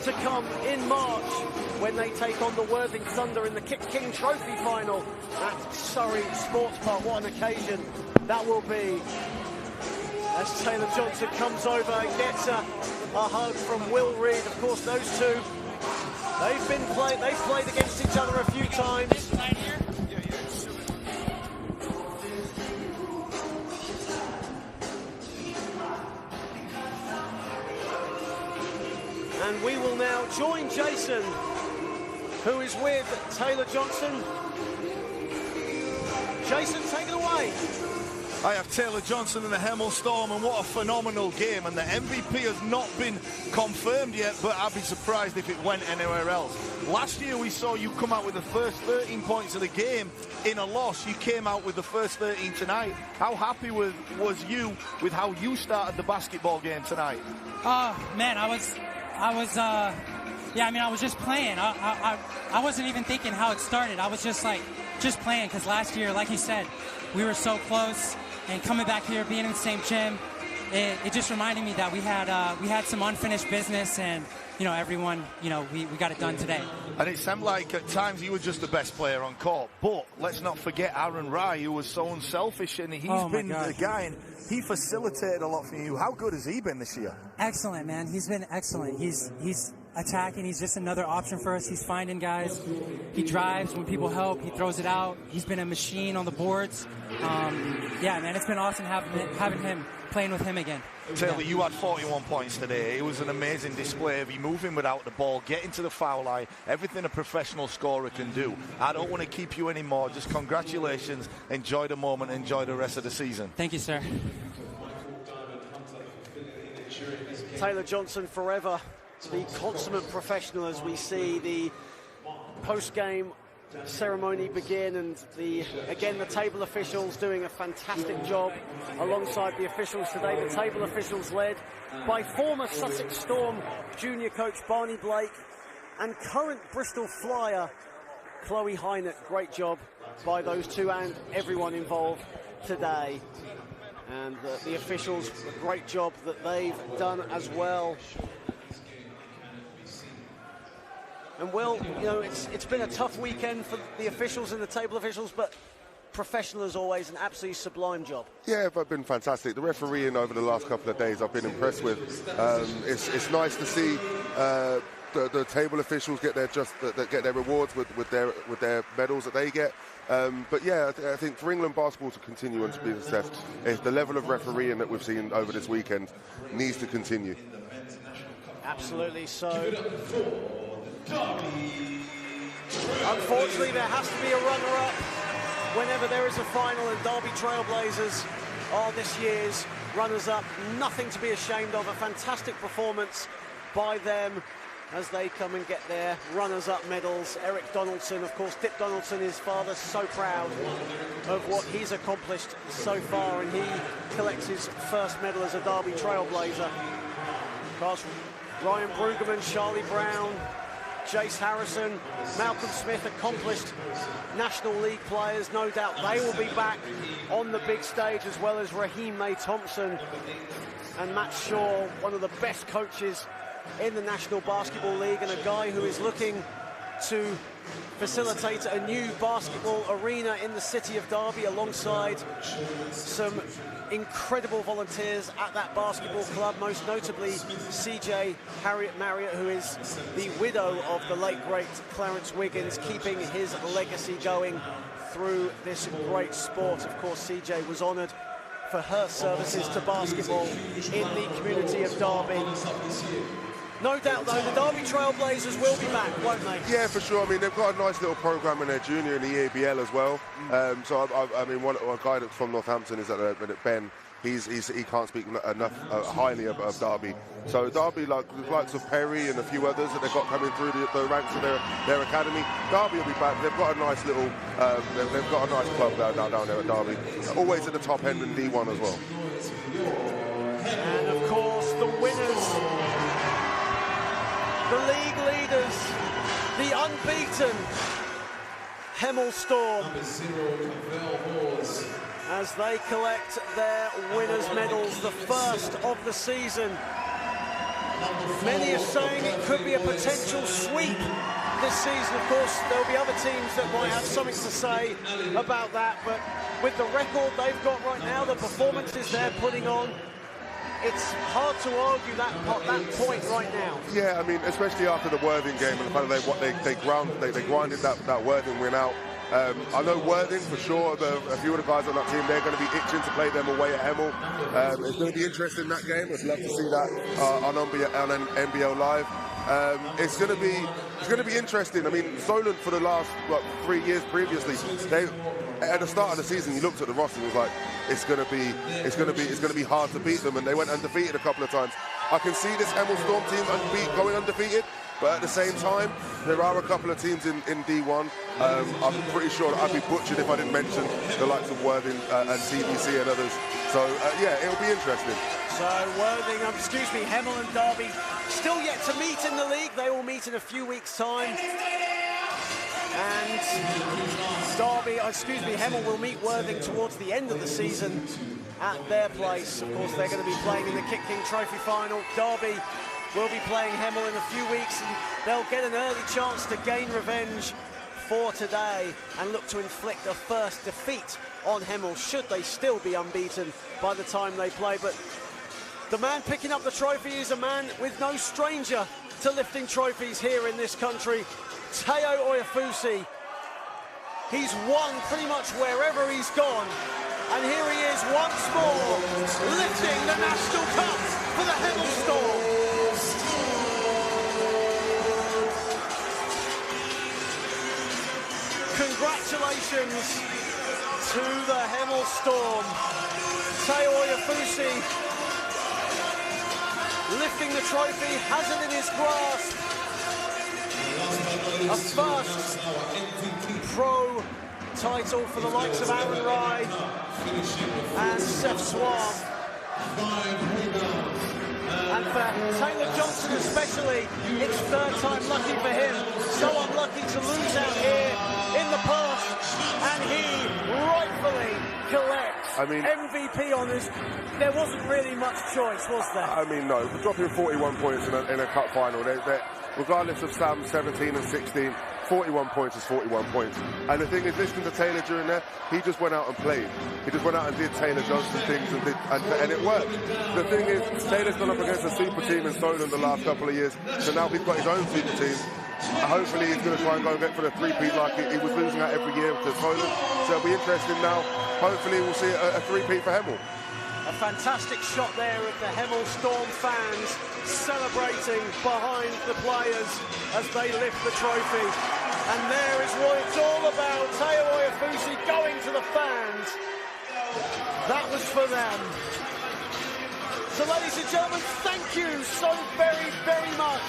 to come in March when they take on the Worthing Thunder in the KitKing Trophy final at Surrey Sports Park. What an occasion that will be, as Taylor Johnson comes over and gets a hug from Will Reed. Of course, those two, they've played against each other a few times. And we will now join Jason, who is with Taylor Johnson. Jason, take it away. I have Taylor Johnson and the Hemel Storm, and what a phenomenal game. And the MVP has not been confirmed yet, but I'd be surprised if it went anywhere else. Last year we saw you come out with the first 13 points of the game in a loss. You came out with the first 13 tonight. How happy was you with how you started the basketball game tonight? Man, I was just playing. I wasn't even thinking how it started. I was just playing, because last year, like you said, we were so close, and coming back here, being in the same gym, it just reminded me that we had some unfinished business, and everyone, we got it done today. And it seemed like at times you were just the best player on court. But let's not forget Aaron Rye, who was so unselfish, and he's been the guy, and he facilitated a lot for you. How good has he been this year? Excellent, man. He's been excellent. He's attacking. He's just another option for us. He's finding guys. He drives when people help. He throws it out. He's been a machine on the boards. Yeah, man, it's been awesome having him, playing with him again. Taylor, you had 41 points today. It was an amazing display of you moving without the ball, getting to the foul line, everything a professional scorer can do. I don't want to keep you anymore. Just congratulations. Enjoy the moment. Enjoy the rest of the season. Thank you, sir. Taylor Johnson forever the consummate professional as we see the post-game ceremony begin, and the table officials doing a fantastic job alongside the officials today. The table officials led by former Sussex Storm junior coach Barney Blake and current Bristol Flyer Chloe Hynett. Great job by those two and everyone involved today. And the officials, a great job that they've done as well. And Will, it's been a tough weekend for the officials and the table officials, but professional as always, an absolutely sublime job. Yeah, but been fantastic. The refereeing over the last couple of days I've been impressed with. It's nice to see the table officials get their rewards with their medals that they get. But yeah, I think for England basketball to continue and to be a success, the level of refereeing that we've seen over this weekend needs to continue. Absolutely so. Unfortunately, there has to be a runner-up whenever there is a final, and Derby Trailblazers are this year's runners-up. Nothing to be ashamed of. A fantastic performance by them as they come and get their runners-up medals. Eric Donaldson, of course, Dick Donaldson, his father, so proud of what he's accomplished so far, and he collects his first medal as a Derby Trailblazer. Of course, Ryan Brueggemann, Charlie Brown, Jace Harrison, Malcolm Smith, accomplished National League players. No doubt they will be back on the big stage, as well as Raheem May Thompson and Matt Shaw, one of the best coaches in the National Basketball League, and a guy who is looking to facilitate a new basketball arena in the city of Derby, alongside some incredible volunteers at that basketball club, most notably CJ Harriet Marriott, who is the widow of the late great Clarence Wiggins, keeping his legacy going through this great sport. Of course, CJ was honoured for her services to basketball in the community of Derby. No doubt, though, the Derby Trailblazers will be back, won't they? Yeah, for sure. I mean, they've got a nice little programme in their junior and the EABL as well. So, I mean, one guy that's from Northampton is at Ben. He can't speak enough highly of Derby. So Derby, like the likes of Perry and a few others that they've got coming through the ranks of their academy, Derby will be back. They've got a nice little, they've got a nice club down there at Derby. Always at the top end in D1 as well. And of course, the winners, the league leaders, the unbeaten Hemel Storm, as they collect their winners' medals, the first of the season. Many are saying it could be a potential sweep this season. Of course, there'll be other teams that might have something to say about that, but with the record they've got right now, the performances they're putting on, it's hard to argue that point right now. Yeah, I mean, especially after the Worthing game and the fact that they grinded that Worthing win out. I know Worthing for sure, a few of the guys on that team, they're going to be itching to play them away at Hemel. It's going to be interesting, that game. I'd love to see that on NBL Live. It's going to be interesting. I mean, Solent for the last 3 years previously, at the start of the season, you looked at the roster and was like, it's going to be hard to beat them, and they went undefeated a couple of times. I can see this Hemel Storm team going undefeated, but at the same time, there are a couple of teams in D1. I'm pretty sure that I'd be butchered if I didn't mention the likes of Worthing and TBC and others. So yeah, it'll be interesting. So Worthing, Hemel and Derby still yet to meet in the league. They will meet in a few weeks' time. And Hemel will meet Worthing towards the end of the season at their place. Of course, they're going to be playing in the KitKing Trophy final. Derby will be playing Hemel in a few weeks, and they'll get an early chance to gain revenge for today and look to inflict a first defeat on Hemel, should they still be unbeaten by the time they play. But the man picking up the trophy is a man with no stranger to lifting trophies here in this country, Teo Oyefusi. He's won pretty much wherever he's gone, and here he is once more, lifting the National Cup for the Hemel Storm. Congratulations to the Hemel Storm. Teo Oyefusi lifting the trophy, has it in his grasp. A first pro title for the likes of Aaron Rye and Seth Swan. And for Taylor Johnson especially, it's third time lucky for him. So unlucky to lose out here in the past, and he rightfully collects MVP honours. There wasn't really much choice, was there? I mean, no. For dropping 41 points in a cup final, regardless of Sam 17 and 16, 41 points is 41 points. And the thing is, listening to Taylor during that, he just went out and played. He just went out and did Taylor Johnson things, and it worked. The thing is, Taylor's gone up against a super team in Solent the last couple of years, so now he's got his own super team. Hopefully he's going to try and go and get for the three-peat like he was losing out every year to Solent. So it'll be interesting now. Hopefully we'll see a three-peat for Hemel. A fantastic shot there of the Hemel Storm fans celebrating behind the players as they lift the trophy. And there is what it's all about. Teo Oyefusi going to the fans. That was for them. So ladies and gentlemen, thank you so very, very much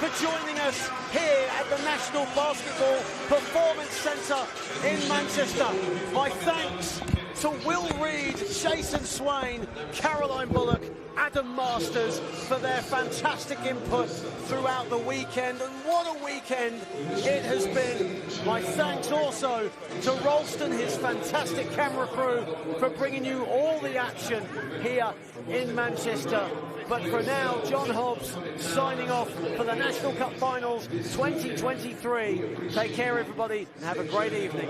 for joining us here at the National Basketball Performance Centre in Manchester. My thanks to Will Reed, Jason Swain, Caroline Bullock, Adam Masters for their fantastic input throughout the weekend. And what a weekend it has been. My thanks also to Ralston, his fantastic camera crew, for bringing you all the action here in Manchester. But for now, John Hobbs signing off for the National Cup Finals 2023. Take care, everybody, and have a great evening.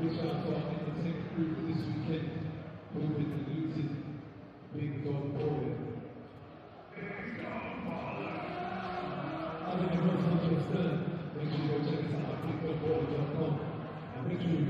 Big shout out to our entertainment crew for this weekend, moving and losing, Big Dog Boy. I've been your host, Stern. Make sure you go check us out at bigdogboy.com, and make sure you